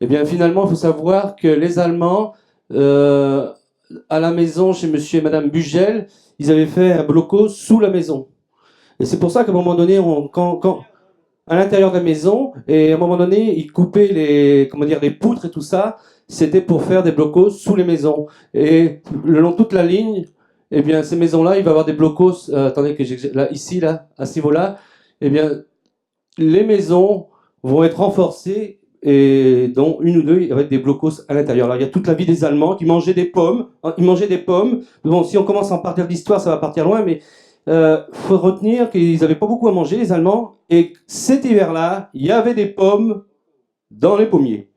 Et bien, finalement, il faut savoir que les Allemands, à la maison, chez monsieur et madame Bugel, ils avaient fait un bloco sous la maison. Et c'est pour ça qu'à un moment donné, à l'intérieur de la maison, et à un moment donné, ils coupaient les poutres et tout ça, c'était pour faire des blocos sous les maisons. Et le long de toute la ligne, eh bien, ces maisons-là, il va y avoir des blocos, attendez, là, ici, là, à ce niveau-là, eh bien, les maisons vont être renforcées, et dont une ou deux avec des blocos à l'intérieur. Alors, il y a toute la vie des Allemands qui mangeaient des pommes. Ils mangeaient des pommes. Bon, si on commence à en partir de l'histoire, ça va partir loin, mais faut retenir qu'ils n'avaient pas beaucoup à manger, les Allemands, et cet hiver-là, il y avait des pommes dans les pommiers.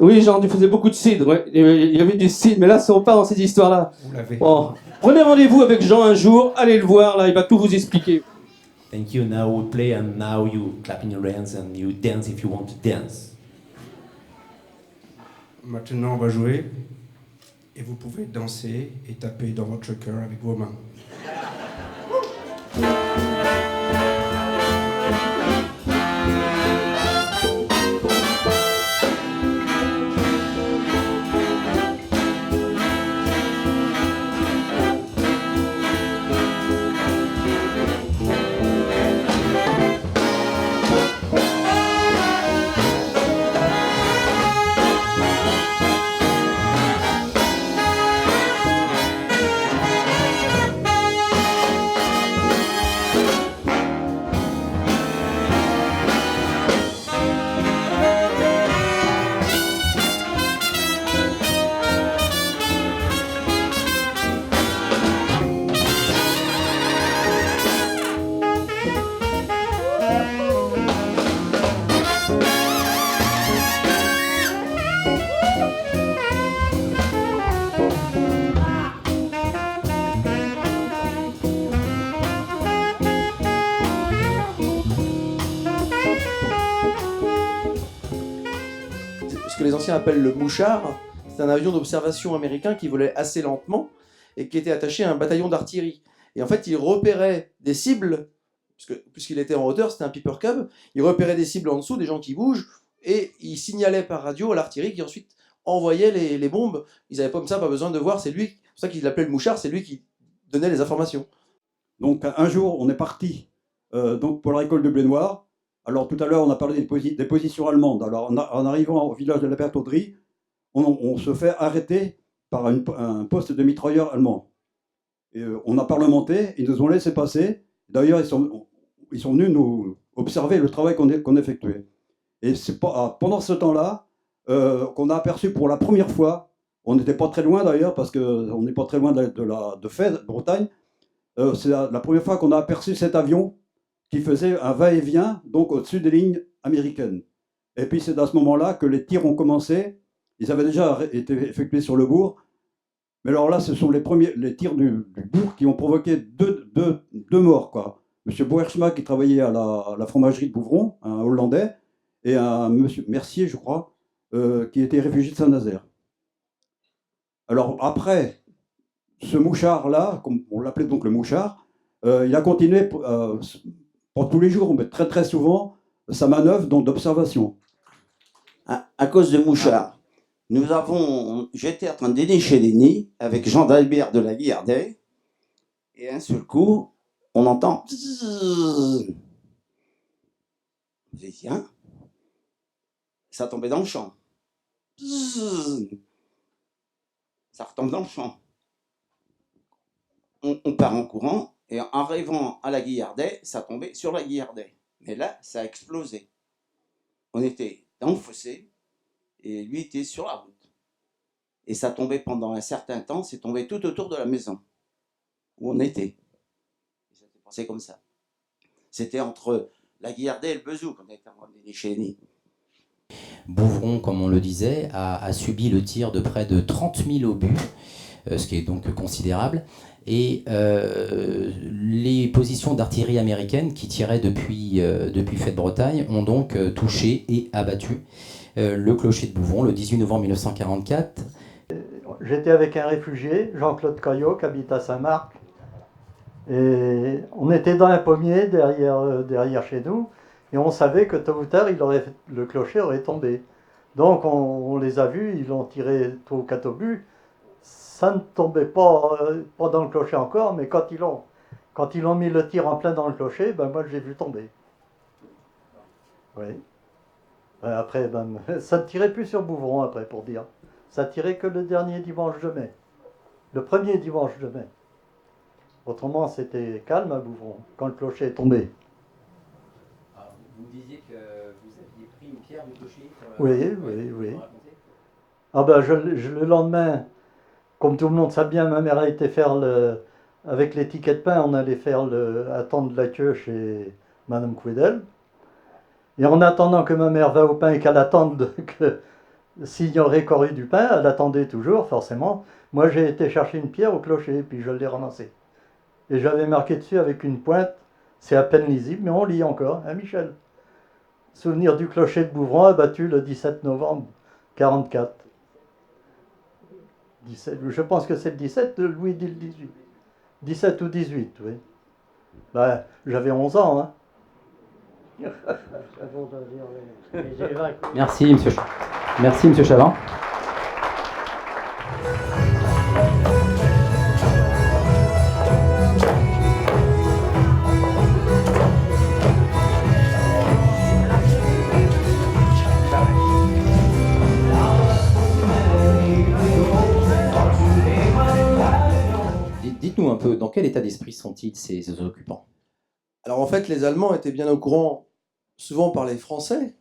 Oui, Jean, tu faisais beaucoup de cidre, ouais. Il y avait du cidre, mais là, on part dans ces histoires-là. Bon. Prenez rendez-vous avec Jean un jour, allez le voir, là, il va tout vous expliquer. Thank you. Now we play, and now you clap in your hands and you dance if you want to dance. Maintenant, on va jouer. Et vous pouvez danser et taper dans votre cœur avec vos mains. que les anciens appellent le mouchard. C'est un avion d'observation américain qui volait assez lentement et qui était attaché à un bataillon d'artillerie. Et en fait, il repérait des cibles, puisqu'il était en hauteur, c'était un Piper Cub, il repérait des cibles en dessous, des gens qui bougent, et il signalait par radio à l'artillerie qui ensuite envoyait les bombes. Ils n'avaient pas comme ça, pas besoin de voir, c'est lui, c'est pour ça qu'il l'appelait le mouchard, c'est lui qui donnait les informations. Donc un jour, on est parti donc pour la récolte de blé noir. Alors tout à l'heure, on a parlé des positions allemandes. Alors en arrivant au village de la Bertauderie, on se fait arrêter par un poste de mitrailleur allemand. Et, on a parlementé, ils nous ont laissé passer. D'ailleurs, ils sont venus nous observer le travail qu'on effectuait. Et c'est pendant ce temps-là qu'on a aperçu pour la première fois, on n'était pas très loin d'ailleurs, parce qu'on n'est pas très loin de Fès, Bretagne, c'est la première fois qu'on a aperçu cet avion qui faisait un va-et-vient donc au-dessus des lignes américaines. Et puis c'est à ce moment-là que les tirs ont commencé. Ils avaient déjà été effectués sur le bourg. Mais alors là, ce sont les tirs du bourg qui ont provoqué deux morts, quoi. M. Boerschma, qui travaillait à la fromagerie de Bouvron, un Hollandais, et un M. Mercier, je crois, qui était réfugié de Saint-Nazaire. Alors après, ce mouchard-là, comme on l'appelait donc le mouchard, il a continué pour tous les jours, mais très très souvent, sa manœuvre d'observation. À cause de mouchard. J'étais en train de dénicher les nids avec Jean d'Albert de la Guillardet, et un seul coup, on entend. Je dis tiens, ça tombait dans le champ. Ça retombe dans le champ. On part en courant, et en arrivant à la Guillardet, ça tombait sur la Guillardet. Mais là, ça a explosé. On était dans le fossé, et lui était sur la route. Et ça tombait pendant un certain temps, c'est tombé tout autour de la maison où on était. Et ça s'est passé comme ça. C'était entre la Guillardet et le Bezou qu'on était en train de dénicher les nids. Bouvron, comme on le disait, a subi le tir de près de 30 000 obus, ce qui est donc considérable. Et les positions d'artillerie américaines qui tiraient depuis Fête-Bretagne ont donc touché et abattu le clocher de Bouvron le 18 novembre 1944. J'étais avec un réfugié, Jean-Claude Caillot, qui habite à Saint-Marc. Et on était dans un pommier derrière chez nous. Et on savait que tôt ou tard, le clocher aurait tombé. Donc on les a vus, ils ont tiré 3 ou 4 obus. Ça ne tombait pas dans le clocher encore, mais quand ils ont mis le tir en plein dans le clocher, ben moi j'ai vu tomber. Oui. Après, ça ne tirait plus sur Bouvron après, pour dire. Ça tirait que le dernier dimanche de mai. Le premier dimanche de mai. Autrement, c'était calme à Bouvron, quand le clocher est tombé. Alors, vous disiez que vous aviez pris une pierre du clocher Oui. Ah ben, le lendemain, comme tout le monde sait bien, ma mère a été faire avec les tickets de pain, on allait attendre la queue chez Madame Quedel. Et en attendant que ma mère va au pain et qu'elle attende que s'il y aurait encore eu du pain, elle attendait toujours, forcément. Moi, j'ai été chercher une pierre au clocher, puis je l'ai ramassée. Et j'avais marqué dessus avec une pointe, c'est à peine lisible, mais on lit encore, hein, Michel. Souvenir du clocher de Bouvron, abattu le 17 novembre 1944. Je pense que c'est le 17, Louis dit le 18. 17 ou 18, oui. Ben, j'avais 11 ans, hein. Merci, monsieur Chavin. Dites-nous un peu, dans quel état d'esprit sont-ils, ces occupants? Alors en fait, les Allemands étaient bien au courant, souvent par les Français,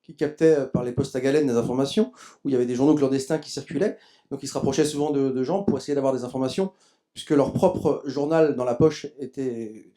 qui captaient par les postes à galène des informations, où il y avait des journaux clandestins qui circulaient, donc ils se rapprochaient souvent de gens pour essayer d'avoir des informations, puisque leur propre journal dans la poche était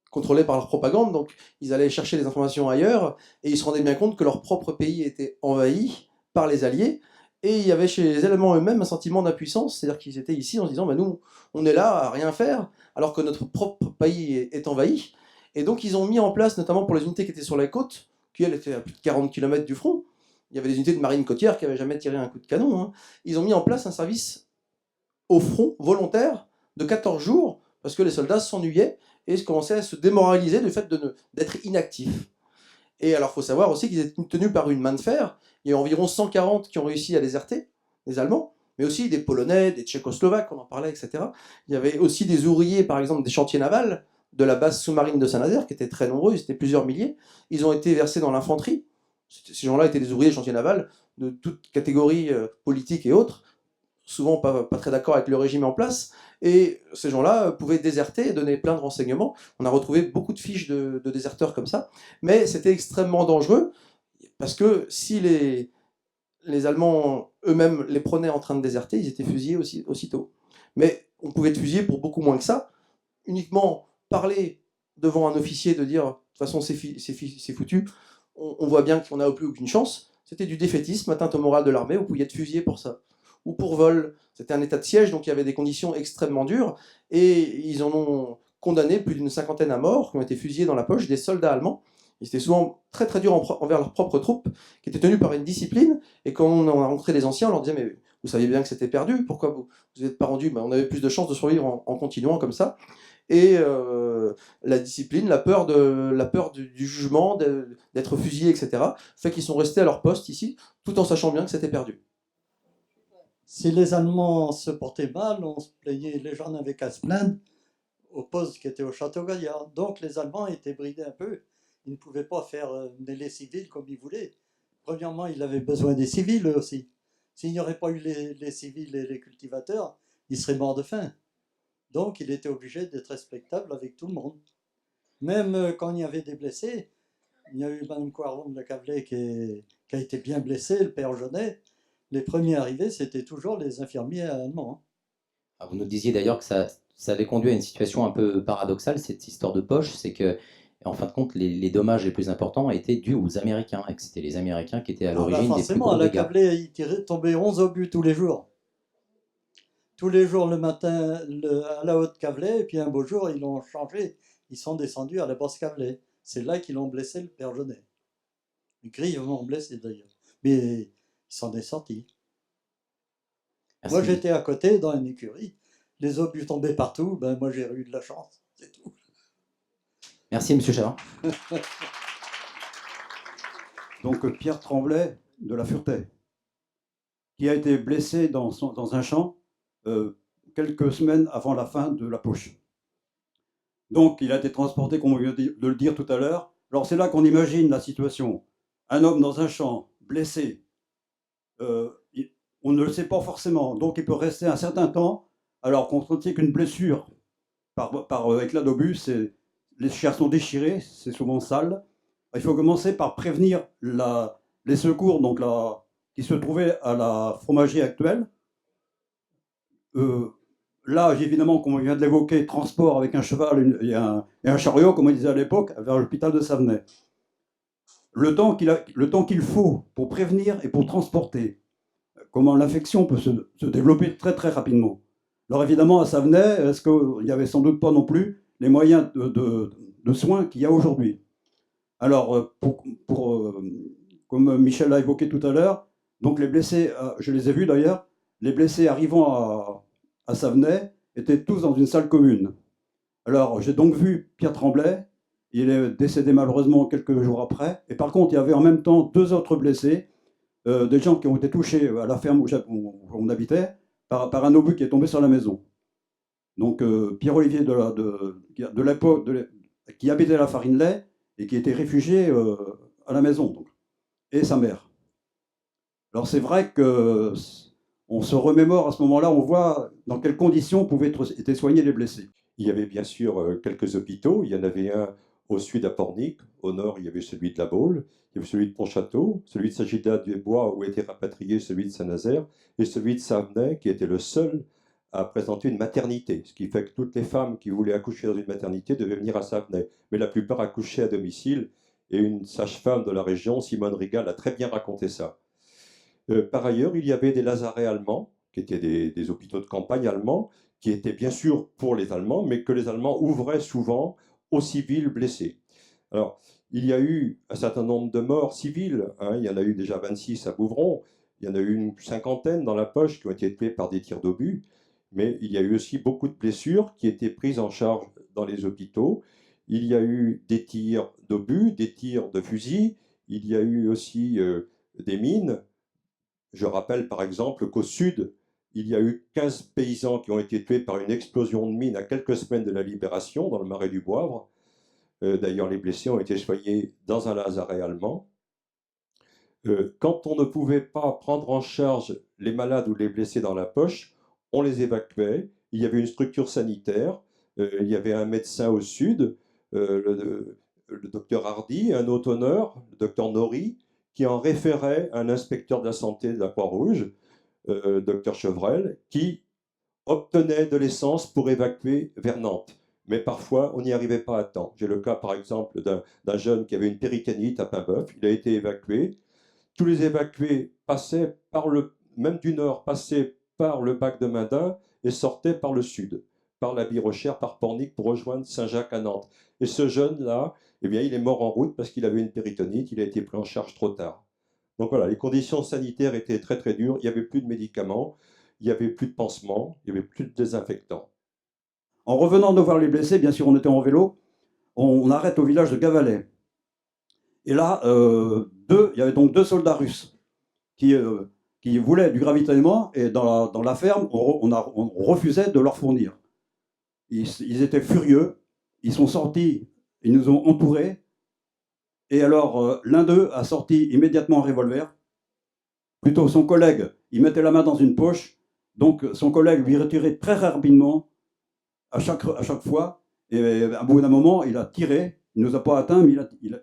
contrôlé par leur propagande, donc ils allaient chercher les informations ailleurs, et ils se rendaient bien compte que leur propre pays était envahi par les Alliés, et il y avait chez les Allemands eux-mêmes un sentiment d'impuissance, c'est-à-dire qu'ils étaient ici en se disant bah, nous, on est là à rien faire, alors que notre propre pays est envahi. Et donc ils ont mis en place, notamment pour les unités qui étaient sur la côte, qui elles étaient à plus de 40 km du front, il y avait des unités de marine côtière qui n'avaient jamais tiré un coup de canon, hein. Ils ont mis en place un service au front volontaire de 14 jours parce que les soldats s'ennuyaient et commençaient à se démoraliser du fait d'être inactifs. Et alors, il faut savoir aussi qu'ils étaient tenus par une main de fer. Il y a environ 140 qui ont réussi à déserter, les Allemands, mais aussi des Polonais, des Tchécoslovaques, on en parlait, etc. Il y avait aussi des ouvriers, par exemple, des chantiers navals de la base sous-marine de Saint-Nazaire, qui étaient très nombreux, ils étaient plusieurs milliers. Ils ont été versés dans l'infanterie. Ces gens-là étaient des ouvriers de chantiers navals de toutes catégories politiques et autres, souvent pas très d'accord avec le régime en place, et ces gens-là pouvaient déserter et donner plein de renseignements. On a retrouvé beaucoup de fiches de déserteurs comme ça, mais c'était extrêmement dangereux, parce que si les Allemands eux-mêmes les prenaient en train de déserter, ils étaient fusillés aussitôt. Mais on pouvait être fusillé pour beaucoup moins que ça. Uniquement parler devant un officier, de dire « de toute façon c'est foutu », on voit bien qu'on n'a plus aucune chance. C'était du défaitisme, atteinte au moral de l'armée, vous pouviez être fusillé pour ça. Ou pour vol. C'était un état de siège, donc il y avait des conditions extrêmement dures, et ils en ont condamné plus d'une cinquantaine à mort, qui ont été fusillés dans la poche des soldats allemands. Ils étaient souvent très très durs envers leurs propres troupes, qui étaient tenues par une discipline, et quand on a rencontré les anciens, on leur disait « mais vous saviez bien que c'était perdu, pourquoi vous n'êtes pas rendu ?» On avait plus de chances de survivre en continuant comme ça. Et la discipline, la peur du jugement, d'être fusillé, etc., fait qu'ils sont restés à leur poste ici, tout en sachant bien que c'était perdu. Si les Allemands se portaient mal, on se plaignait, les gens n'avaient qu'à se plaindre au poste qui était au Château Gaillard. Donc les Allemands étaient bridés un peu. Ils ne pouvaient pas faire mener les civils comme ils voulaient. Premièrement, ils avaient besoin des civils eux aussi. S'il n'y aurait pas eu les civils et les cultivateurs, ils seraient morts de faim. Donc il était obligé d'être respectable avec tout le monde. Même quand il y avait des blessés, il y a eu Mme Coiron de Cavelet qui a été bien blessée, le père Jaunet. Les premiers arrivés, c'était toujours les infirmiers allemands. Vous nous disiez d'ailleurs que ça avait conduit à une situation un peu paradoxale, cette histoire de poche, c'est que, en fin de compte, les dommages les plus importants étaient dus aux Américains, et que c'était les Américains qui étaient à l'origine des plus gros dégâts. Forcément, à la Cavelet, il tombait 11 obus tous les jours. Tous les jours le matin à la haute Cavelet, et puis un beau jour, ils l'ont changé. Ils sont descendus à la basse Cavelet. C'est là qu'ils l'ont blessé, le père Jaunet. Grièvement blessé d'ailleurs. Mais il s'en est sorti. Merci. Moi, j'étais à côté dans une écurie. Les obus tombaient partout. Ben, moi, j'ai eu de la chance. C'est tout. Merci, M. Chavin. Donc, Pierre Tremblay de la Furetais, qui a été blessé dans un champ quelques semaines avant la fin de la poche. Donc, il a été transporté, comme on vient de le dire tout à l'heure. Alors, c'est là qu'on imagine la situation. Un homme dans un champ, blessé, on ne le sait pas forcément, donc il peut rester un certain temps, alors qu'on sait qu'une blessure par éclat d'obus, les chairs sont déchirées, c'est souvent sale. Il faut commencer par prévenir les secours donc qui se trouvaient à la fromagerie actuelle. Là, évidemment, comme on vient de l'évoquer, transport avec un cheval et un chariot, comme on disait à l'époque, vers l'hôpital de Savenay. Le temps qu'il faut pour prévenir et pour transporter, comment l'infection peut se développer très très rapidement. Alors évidemment, à Savenay, est-ce qu'il n'y avait sans doute pas non plus les moyens de soins qu'il y a aujourd'hui? Alors, comme Michel l'a évoqué tout à l'heure, donc les blessés, je les ai vus d'ailleurs, les blessés arrivant à Savenay étaient tous dans une salle commune. Alors, j'ai donc vu Pierre Tremblay, il est décédé malheureusement quelques jours après, et par contre, il y avait en même temps 2 autres blessés, des gens qui ont été touchés à la ferme où on habitait, par un obus qui est tombé sur la maison. Donc, Pierre-Olivier de l'époque, qui habitait la Farine-Lait, et qui était réfugié à la maison, donc, et sa mère. Alors, c'est vrai que on se remémore à ce moment-là, on voit dans quelles conditions pouvaient être soignés les blessés. Il y avait bien sûr quelques hôpitaux. Il y en avait un au sud à Pornic. Au nord, il y avait celui de La Baule. Il y avait celui de Pontchâteau, celui de Sagidat-du-Bois où était rapatrié celui de Saint-Nazaire, et celui de Savenay qui était le seul à présenter une maternité. Ce qui fait que toutes les femmes qui voulaient accoucher dans une maternité devaient venir à Savenay. Mais la plupart accouchaient à domicile. Et une sage-femme de la région, Simone Rigal, a très bien raconté ça. Par ailleurs, il y avait des lazarets allemands, qui étaient des hôpitaux de campagne allemands, qui étaient bien sûr pour les Allemands, mais que les Allemands ouvraient souvent aux civils blessés. Alors, Il y a eu un certain nombre de morts civiles, hein. Il y en a eu déjà 26 à Bouvron, il y en a eu une cinquantaine dans la poche qui ont été tués par des tirs d'obus, mais il y a eu aussi beaucoup de blessures qui étaient prises en charge dans les hôpitaux. Il y a eu des tirs d'obus, des tirs de fusil, il y a eu aussi des mines. Je rappelle par exemple qu'au sud, il y a eu 15 paysans qui ont été tués par une explosion de mine à quelques semaines de la libération dans le marais du Boivre. D'ailleurs, les blessés ont été soignés dans un lazaret allemand. Quand on ne pouvait pas prendre en charge les malades ou les blessés dans la poche, on les évacuait. Il y avait une structure sanitaire, il y avait un médecin au sud, le docteur Hardy, un autre honneur, le docteur Nori, qui en référait à un inspecteur de la santé de la Croix-Rouge, docteur Chevrel, qui obtenait de l'essence pour évacuer vers Nantes. Mais parfois, on n'y arrivait pas à temps. J'ai le cas, par exemple, d'un jeune qui avait une péritonite à Paimboeuf. Il a été évacué. Tous les évacués passaient même du nord, passaient par le bac de Mendin et sortaient par le sud, par la Birochère, par Pornic, pour rejoindre Saint-Jacques à Nantes. Et ce jeune-là, eh bien, il est mort en route parce qu'il avait une péritonite. Il a été pris en charge trop tard. Donc voilà, les conditions sanitaires étaient très très dures. Il n'y avait plus de médicaments, il n'y avait plus de pansements, il n'y avait plus de désinfectants. En revenant de voir les blessés, bien sûr, on était en vélo, on arrête au village de Gavalet. Et là, il y avait donc 2 soldats russes qui voulaient du ravitaillement, et dans la ferme, on refusait de leur fournir. Ils étaient furieux, ils sont sortis, ils nous ont entourés, et alors l'un d'eux a sorti immédiatement un revolver. Plutôt son collègue, il mettait la main dans une poche, donc son collègue lui retirait très rapidement à chaque fois, et à bout d'un moment, il a tiré, il ne nous a pas atteints, mais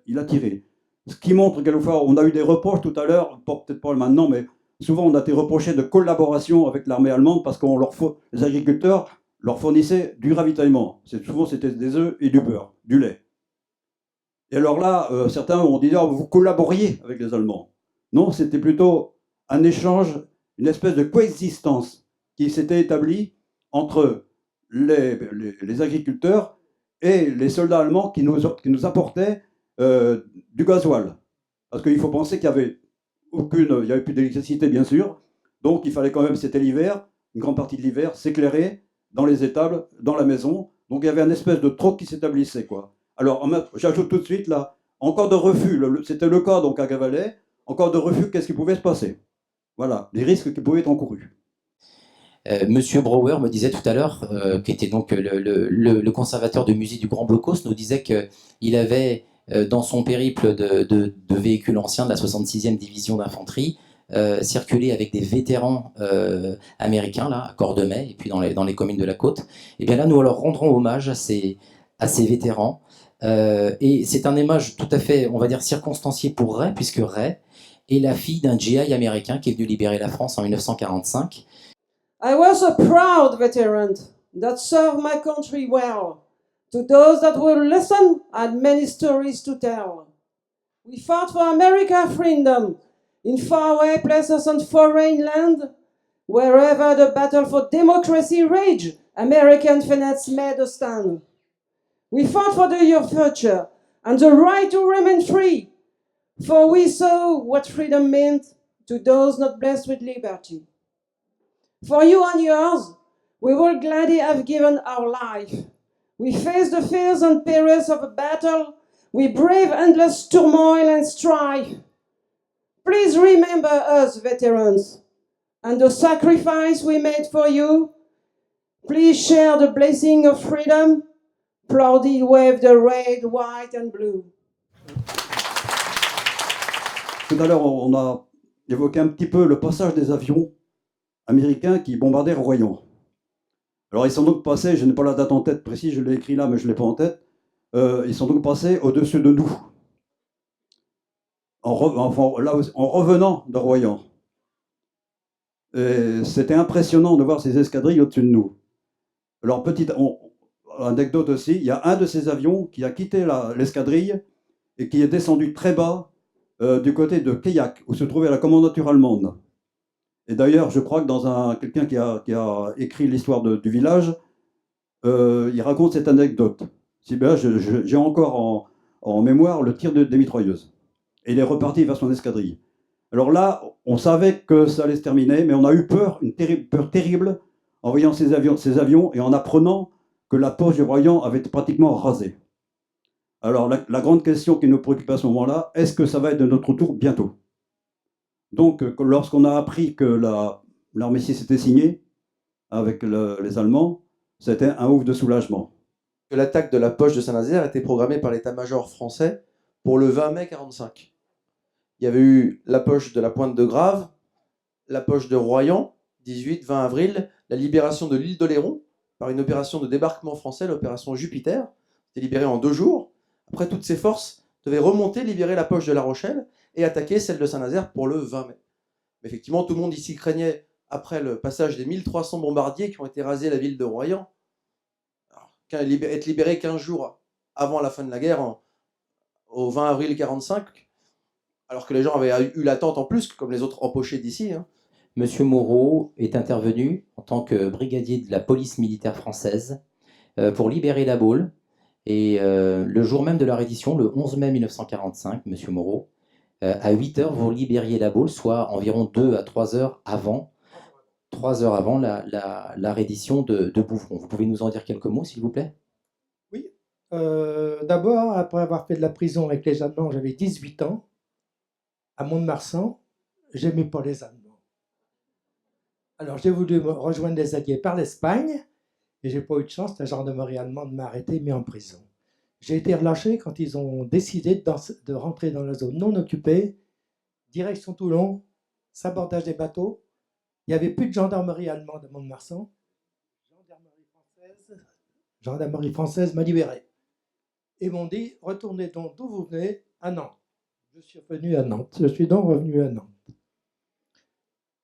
il a tiré. Ce qui montre quelquefois, on a eu des reproches tout à l'heure, peut-être pas maintenant, mais souvent on a été reproché de collaboration avec l'armée allemande parce que les agriculteurs leur fournissaient du ravitaillement. Souvent c'était des œufs et du beurre, du lait. Et alors là, certains ont dit oh, vous collaboriez avec les Allemands. Non, c'était plutôt un échange, une espèce de coexistence qui s'était établie entre les agriculteurs et les soldats allemands qui nous apportaient du gasoil. Parce qu'il faut penser qu'il n'y avait plus d'électricité, bien sûr. Donc il fallait quand même, c'était l'hiver, une grande partie de l'hiver, s'éclairer dans les étables, dans la maison. Donc il y avait un espèce de troc qui s'établissait, quoi. Alors j'ajoute tout de suite là, en cas de refus, c'était le cas donc à Gavalet, en cas de refus, qu'est-ce qui pouvait se passer? Voilà, les risques qui pouvaient être encourus. Monsieur Brouwer me disait tout à l'heure, qui était donc le conservateur de musée du Grand Blocos, nous disait qu'il avait, dans son périple de véhicules anciens de la 66e division d'infanterie, circulé avec des vétérans américains, là, à Cordemais, et puis dans les communes de la côte. Et bien là, nous leur rendrons hommage à ces vétérans. Et c'est un hommage tout à fait, on va dire, circonstancié pour Ray, puisque Ray est la fille d'un GI américain qui est venu libérer la France en 1945. I was a proud veteran that served my country well. To those that will listen, I had many stories to tell. We fought for America's freedom in faraway places on foreign land. Wherever the battle for democracy raged, American fanatics made a stand. We fought for your future and the right to remain free, for we saw what freedom meant to those not blessed with liberty. For you and yours, we will gladly have given our life. We face the fears and perils of a battle. We brave endless turmoil and strife. Please remember us, veterans, and the sacrifice we made for you. Please share the blessing of freedom. Proudly wave the red, white and blue. Tout à l'heure, on a évoqué un petit peu le passage des avions américains qui bombardaient Royan. Alors ils sont donc passés, je n'ai pas la date en tête précise, je l'ai écrit là mais je ne l'ai pas en tête, ils sont donc passés au-dessus de nous, en revenant de Royan. C'était impressionnant de voir ces escadrilles au-dessus de nous. Alors petite anecdote aussi, il y a un de ces avions qui a quitté l'escadrille et qui est descendu très bas du côté de Kayak, où se trouvait la commandature allemande. Et d'ailleurs, je crois que dans quelqu'un qui a écrit l'histoire du village, il raconte cette anecdote. Si bien, j'ai encore en mémoire le tir des mitrailleuses. Et il est reparti vers son escadrille. Alors là, on savait que ça allait se terminer, mais on a eu peur, une peur terrible, en voyant ces avions et en apprenant que la poche du Royan avait été pratiquement rasée. Alors la grande question qui nous préoccupait à ce moment-là, est-ce que ça va être de notre tour bientôt? Donc lorsqu'on a appris que l'armistice était signé avec les Allemands, c'était un ouf de soulagement. L'attaque de la poche de Saint-Nazaire était programmée par l'état-major français pour le 20 mai 1945. Il y avait eu la poche de la Pointe de Grave, la poche de Royan, 18-20 avril, la libération de l'île d'Oléron par une opération de débarquement français, l'opération Jupiter. C'était libéré en 2 jours. Après, toutes ces forces devaient remonter, libérer la poche de La Rochelle et attaquer celle de Saint-Nazaire pour le 20 mai. Mais effectivement, tout le monde ici craignait, après le passage des 1300 bombardiers qui ont été rasés la ville de Royan, être libéré 15 jours avant la fin de la guerre, au 20 avril 1945, alors que les gens avaient eu l'attente en plus, comme les autres empochés d'ici. Monsieur Moreau est intervenu en tant que brigadier de la police militaire française pour libérer La Baule. Et le jour même de la reddition, le 11 mai 1945, Monsieur Moreau, à 8 heures, vous libériez La Baule, soit environ 2 à 3 heures avant, 3 heures avant la reddition de Bouvron. Vous pouvez nous en dire quelques mots, s'il vous plaît? Oui. D'abord, après avoir fait de la prison avec les Allemands, j'avais 18 ans. À Mont-de-Marsan, j'aimais pas les Allemands. Alors j'ai voulu rejoindre les Alliés par l'Espagne, et j'ai pas eu de chance, la gendarmerie allemande m'a arrêté et mis en prison. J'ai été relâché quand ils ont décidé de rentrer dans la zone non occupée, direction Toulon, sabordage des bateaux. Il n'y avait plus de gendarmerie allemande à Mont-de-Marsan. Gendarmerie française m'a libéré. Et m'ont dit, retournez donc d'où vous venez, à Nantes. Je suis revenu à Nantes. Je suis donc revenu à Nantes.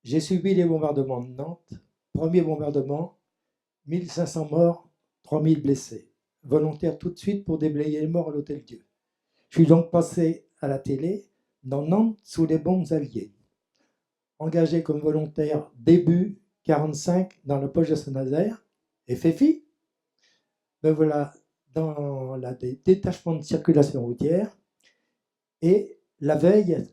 J'ai subi les bombardements de Nantes. Premier bombardement, 1500 morts, 3000 blessés. Volontaire tout de suite pour déblayer les morts à l'Hôtel-Dieu. Je suis donc passé à la télé dans Nantes sous les bombes alliées. Engagé comme volontaire début 1945 dans la poche de Saint-Nazaire et FEFI. Me voilà dans le détachement de circulation routière. Et la veille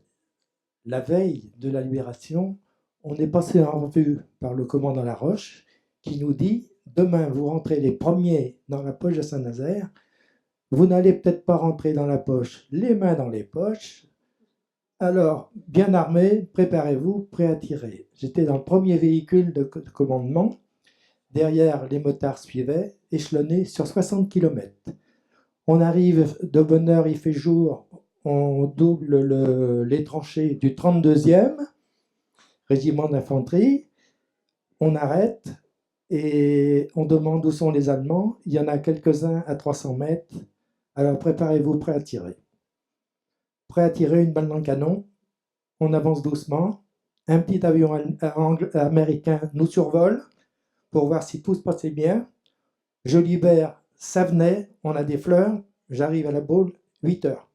de la libération, on est passé en revue par le commandant Laroche qui nous dit « Demain, vous rentrez les premiers dans la poche de Saint-Nazaire. Vous n'allez peut-être pas rentrer dans la poche, les mains dans les poches. Alors, bien armés, préparez-vous, prêts à tirer. » J'étais dans le premier véhicule de commandement. Derrière, les motards suivaient, échelonnés sur 60 km. On arrive de bonne heure, il fait jour. On double les tranchées du 32e régiment d'infanterie. On arrête et on demande où sont les Allemands. Il y en a quelques-uns à 300 mètres. Alors préparez-vous, prêts à tirer. Prêt à tirer une balle dans le canon. On avance doucement. Un petit avion américain nous survole pour voir si tout se passait bien. Je libère, ça venait, on a des fleurs. J'arrive à La Baule, 8 heures.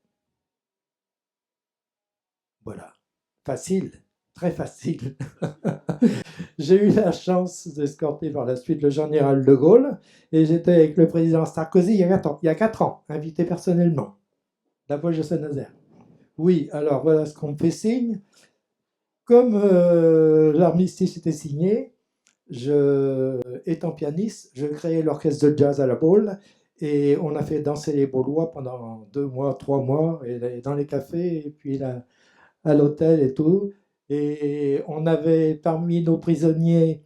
Voilà, facile, très facile. J'ai eu la chance d'escorter par la suite le général de Gaulle et j'étais avec le président Sarkozy il y a 4 ans, invité personnellement, la poche de Saint-Nazaire. Oui, alors voilà ce qu'on me fait signe. Comme l'armistice était signé, étant pianiste, je créais l'orchestre de jazz à La Baule et on a fait danser les Baulois pendant 2 mois, 3 mois, et dans les cafés et puis à l'hôtel et tout. Et on avait parmi nos prisonniers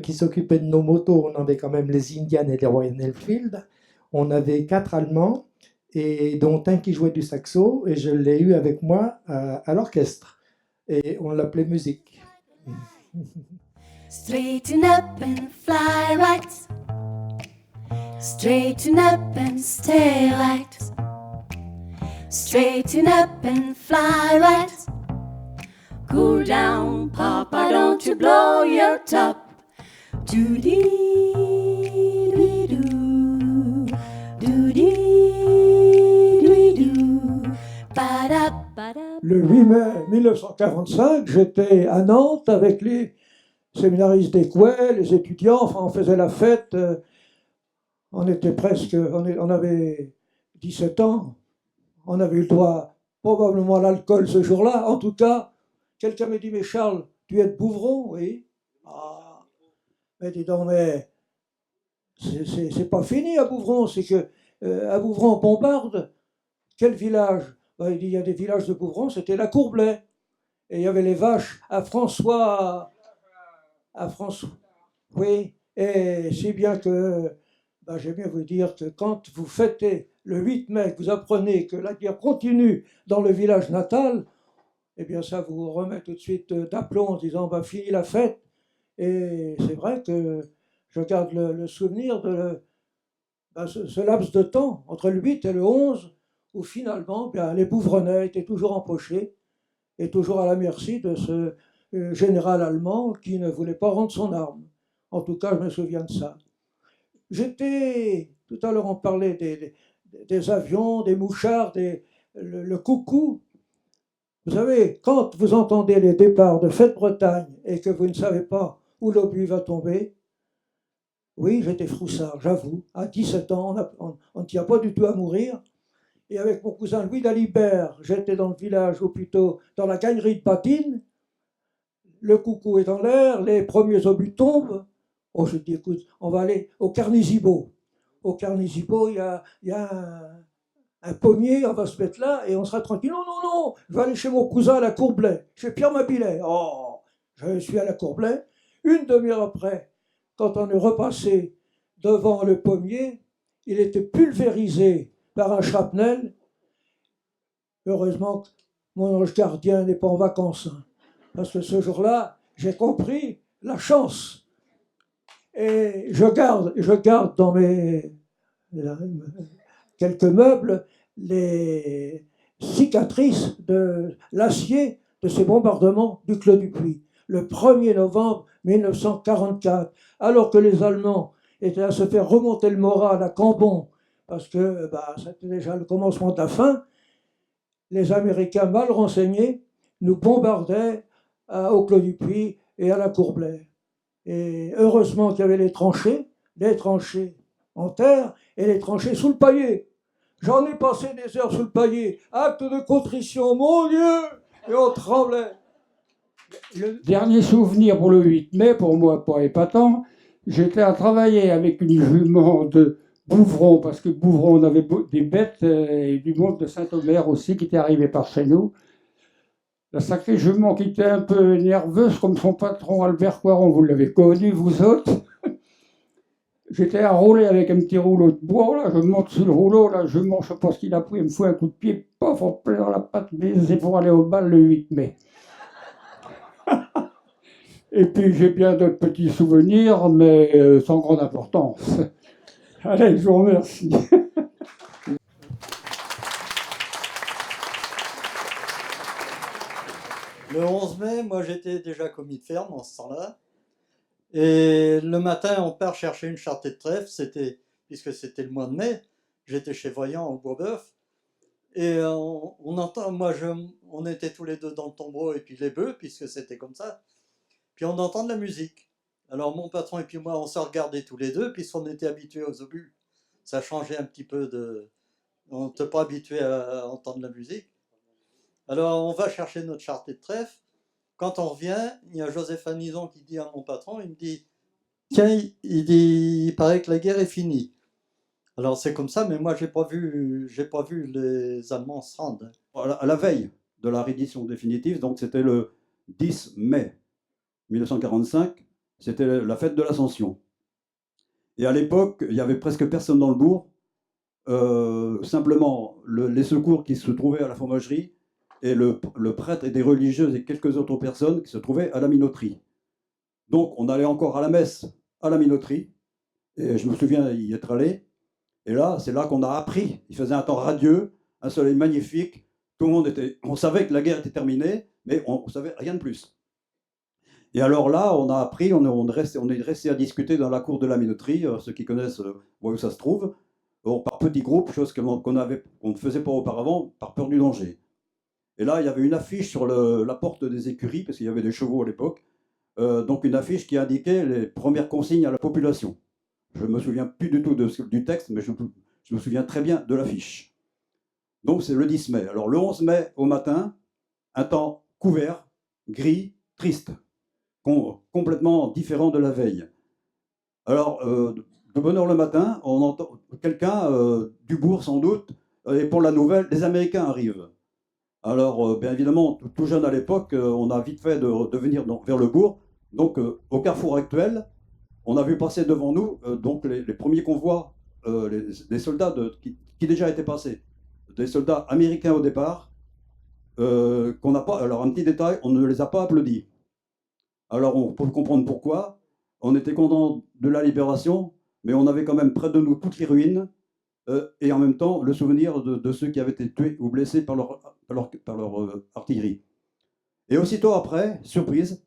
qui s'occupaient de nos motos, on avait quand même les Indians et les Royal Enfield. On avait 4 Allemands, et dont un qui jouait du saxo, et je l'ai eu avec moi à l'orchestre. Et on l'appelait musique. Straighten up and fly right. Straighten up and stay right. Straighten up and fly right. Cool down, Papa, don't you blow your top. Doody doo doo, doody doo doo, ba-da ba-da. Le 8 mai 1945, j'étais à Nantes avec les séminaristes d'Écouet, les étudiants, enfin on faisait la fête. On était presque, on avait 17 ans. On avait eu le droit probablement à l'alcool ce jour-là. En tout cas, quelqu'un m'a dit, mais Charles, tu es de Bouvron? Oui. Ah, mais dis donc, mais c'est pas fini à Bouvron. C'est que à Bouvron, on bombarde. Quel village? Ben, il dit, il y a des villages de Bouvron, c'était la Courblay. Et il y avait les vaches à François. Oui. Et c'est bien que, ben, j'aime bien vous dire que quand vous fêtez le 8 mai, que vous apprenez que la guerre continue dans le village natal, eh bien ça vous remet tout de suite d'aplomb en disant, ben, fini la fête. Et c'est vrai que je garde le souvenir de ben, ce laps de temps, entre le 8 et le 11, où finalement, bien, les Bouvronais étaient toujours empochés et toujours à la merci de ce général allemand qui ne voulait pas rendre son arme. En tout cas, je me souviens de ça. Tout à l'heure on parlait des avions, des mouchards, le coucou. Vous savez, quand vous entendez les départs de Fête-Bretagne et que vous ne savez pas où l'obus va tomber, oui, j'étais froussard, j'avoue. À 17 ans, on ne tient pas du tout à mourir. Et avec mon cousin Louis Dalibert, j'étais dans le village, ou plutôt dans la gagnerie de Patine. Le coucou est en l'air, les premiers obus tombent. Oh, je dis, écoute, on va aller au Carnisibo. Au Carnisibo, il y a un pommier, on va se mettre là et on sera tranquille. Non, non, non, je vais aller chez mon cousin à la Courblay, chez Pierre Mabillet. Oh, je suis à la Courblay. Une demi-heure après, quand on est repassé devant le pommier, il était pulvérisé par un shrapnel. Heureusement que mon ange gardien n'est pas en vacances, hein, parce que ce jour-là, j'ai compris la chance. Et je garde dans mes quelques meubles les cicatrices de l'acier de ces bombardements du Clos du Puy, le 1er novembre 1944, alors que les Allemands étaient à se faire remonter le moral à Cambon, parce que bah, c'était déjà le commencement de la fin. Les Américains mal renseignés nous bombardaient au Clos du Puy et à la Courblay. Et heureusement qu'il y avait les tranchées en terre et les tranchées sous le paillet. J'en ai passé des heures sous le paillet, acte de contrition, mon Dieu, et on tremblait. Le dernier souvenir pour le 8 mai, pour moi, pas épatant, j'étais à travailler avec une jument de Bouvron, parce que Bouvron, on avait des bêtes et du monde de Saint-Omer aussi qui était arrivé par chez nous. La sacrée jument qui était un peu nerveuse, comme son patron Albert Coiron, vous l'avez connu, vous autres. J'étais enrôlé avec un petit rouleau de bois, là, je monte sur le rouleau, la jument, je sais pas ce qu'il a pris, il me fout un coup de pied, paf, en plein dans la patte baisée pour aller au bal le 8 mai. Et puis j'ai bien d'autres petits souvenirs, mais sans grande importance. Allez, je vous remercie. Le 11 mai, moi j'étais déjà commis de ferme en ce temps-là. Et le matin, on part chercher une charretée de trèfle, puisque c'était le mois de mai. J'étais chez Voyant au Bourbeuf. Et on entend, on était tous les deux dans le tombeau et puis les bœufs, puisque c'était comme ça. Puis on entend de la musique. Alors mon patron et puis moi, on se regardait tous les deux, puisqu'on était habitués aux obus. Ça changeait un petit peu on n'était pas habitué à entendre la musique. Alors on va chercher notre charretée de trèfle. Quand on revient, il y a Joseph Anison qui dit à mon patron, il me dit, tiens, il paraît que la guerre est finie. Alors c'est comme ça, mais moi j'ai pas vu les Allemands se rendre. À la veille de la reddition définitive, donc c'était le 10 mai 1945, c'était la fête de l'Ascension. Et à l'époque, il y avait presque personne dans le bourg. Simplement les secours qui se trouvaient à la fromagerie et le prêtre et des religieuses et quelques autres personnes qui se trouvaient à la minoterie. Donc on allait encore à la messe à la minoterie, et je me souviens y être allé, et là, c'est là qu'on a appris. Il faisait un temps radieux, un soleil magnifique, tout le monde on savait que la guerre était terminée, mais on ne savait rien de plus. Et alors là, on a appris, on est resté à discuter dans la cour de la minoterie, ceux qui connaissent voient où ça se trouve, par petits groupes, chose qu'on ne faisait pas auparavant, par peur du danger. Et là, il y avait une affiche sur la porte des écuries, parce qu'il y avait des chevaux à l'époque, donc une affiche qui indiquait les premières consignes à la population. Je ne me souviens plus du tout du texte, mais je me souviens très bien de l'affiche. Donc c'est le 10 mai. Alors le 11 mai au matin, un temps couvert, gris, triste, complètement différent de la veille. Alors, de bonne heure le matin, on entend quelqu'un du bourg sans doute, et pour la nouvelle, les Américains arrivent. Alors, bien évidemment, tout jeune à l'époque, on a vite fait de venir vers le bourg. Donc, au carrefour actuel, on a vu passer devant nous donc les premiers convois, des soldats qui déjà étaient passés. Des soldats américains au départ, qu'on n'a pas. Alors, un petit détail, on ne les a pas applaudis. Alors, on peut comprendre pourquoi. On était content de la libération, mais on avait quand même près de nous toutes les ruines, et en même temps le souvenir de ceux qui avaient été tués ou blessés par leur artillerie. Et aussitôt après, surprise,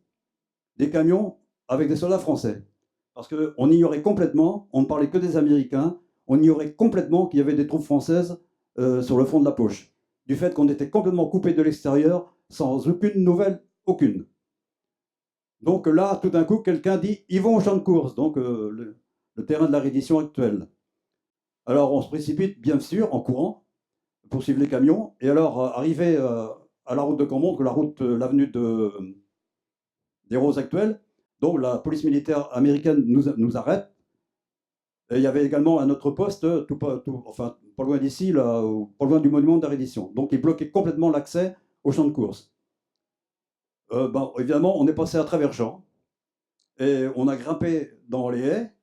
des camions avec des soldats français. Parce qu'on ignorait complètement, on ne parlait que des Américains, on ignorait complètement qu'il y avait des troupes françaises sur le front de la Poche. Du fait qu'on était complètement coupé de l'extérieur, sans aucune nouvelle, aucune. Donc là, tout d'un coup, quelqu'un dit « ils vont au champ de course », donc le terrain de la reddition actuelle. Alors on se précipite, bien sûr, en courant, pour suivre les camions, et alors arrivé à la route de Cambon, l'avenue des Roses actuelles, donc la police militaire américaine nous arrête. Et il y avait également un autre poste, pas loin d'ici, pas loin du monument de la reddition. Donc ils bloquaient complètement l'accès au champ de course. Évidemment, on est passé à travers champs et on a grimpé dans les haies,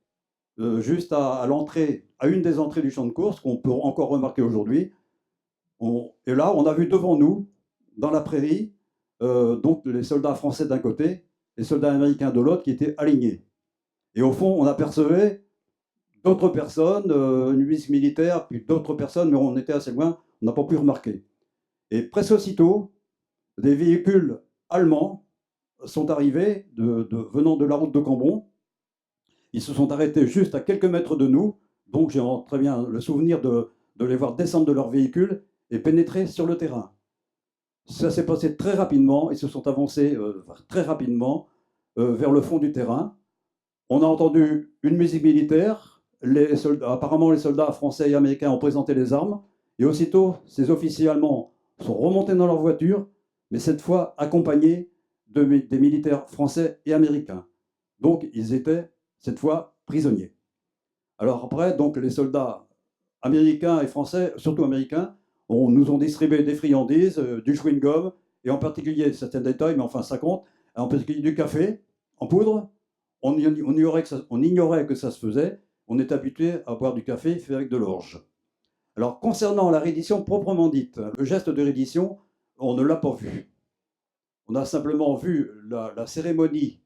juste à l'entrée, à une des entrées du champ de course, qu'on peut encore remarquer aujourd'hui. Et là, on a vu devant nous, dans la prairie, donc les soldats français d'un côté, les soldats américains de l'autre qui étaient alignés. Et au fond, on apercevait d'autres personnes, une milice militaire, puis d'autres personnes, mais on était assez loin, on n'a pas pu remarquer. Et presque aussitôt, des véhicules allemands sont arrivés venant de la route de Cambon. Ils se sont arrêtés juste à quelques mètres de nous, donc j'ai très bien le souvenir de les voir descendre de leur véhicule et pénétrer sur le terrain. Ça s'est passé très rapidement, ils se sont avancés très rapidement vers le fond du terrain. On a entendu une musique militaire, apparemment les soldats français et américains ont présenté les armes, et aussitôt ces officiers allemands sont remontés dans leur voiture, mais cette fois accompagnés des militaires français et américains. Donc ils étaient cette fois prisonniers. Alors après, donc les soldats américains et français, surtout américains, nous ont distribué des friandises, du chewing-gum, et en particulier, certains détails, mais enfin ça compte, en particulier du café en poudre. On ignorait que ça se faisait, on est habitué à boire du café fait avec de l'orge. Alors concernant la reddition proprement dite, le geste de reddition, on ne l'a pas vu. On a simplement vu la cérémonie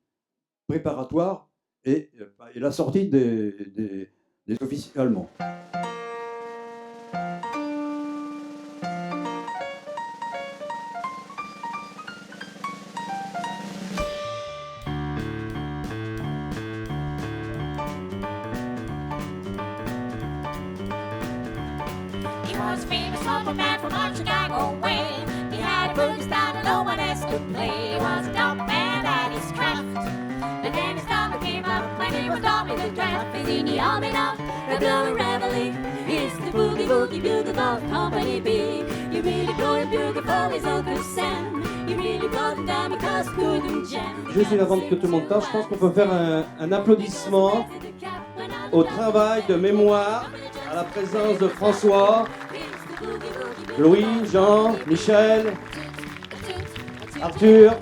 préparatoire et la sortie des officiers allemands. He was a famous local man from Chicago way. He had a boogie style and no one else could play. He was a dope man at his craft. But then his stomach came up when he was dogging the draft. He's in the army now, the blowing reveille. It's the boogie woogie bugle of Company B. You really blow him bugle for his Uncle Sam. You really brought him down because good and jam. Juste avant que tout le monde passe, je pense qu'on peut faire un applaudissement au travail de mémoire, à la présence de François, Louis, Jean, Michel, Arthur,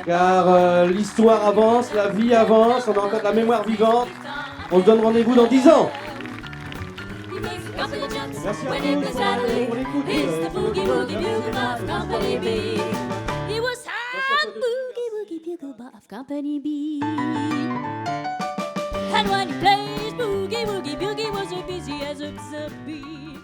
car l'histoire avance, la vie avance, on a encore de la mémoire vivante. On se donne rendez-vous dans 10 ans. Merci à tous pour l'écoute. He was hot boogie woogie bugle of Company B. And when he plays boogie woogie bugle was as busy as a bee.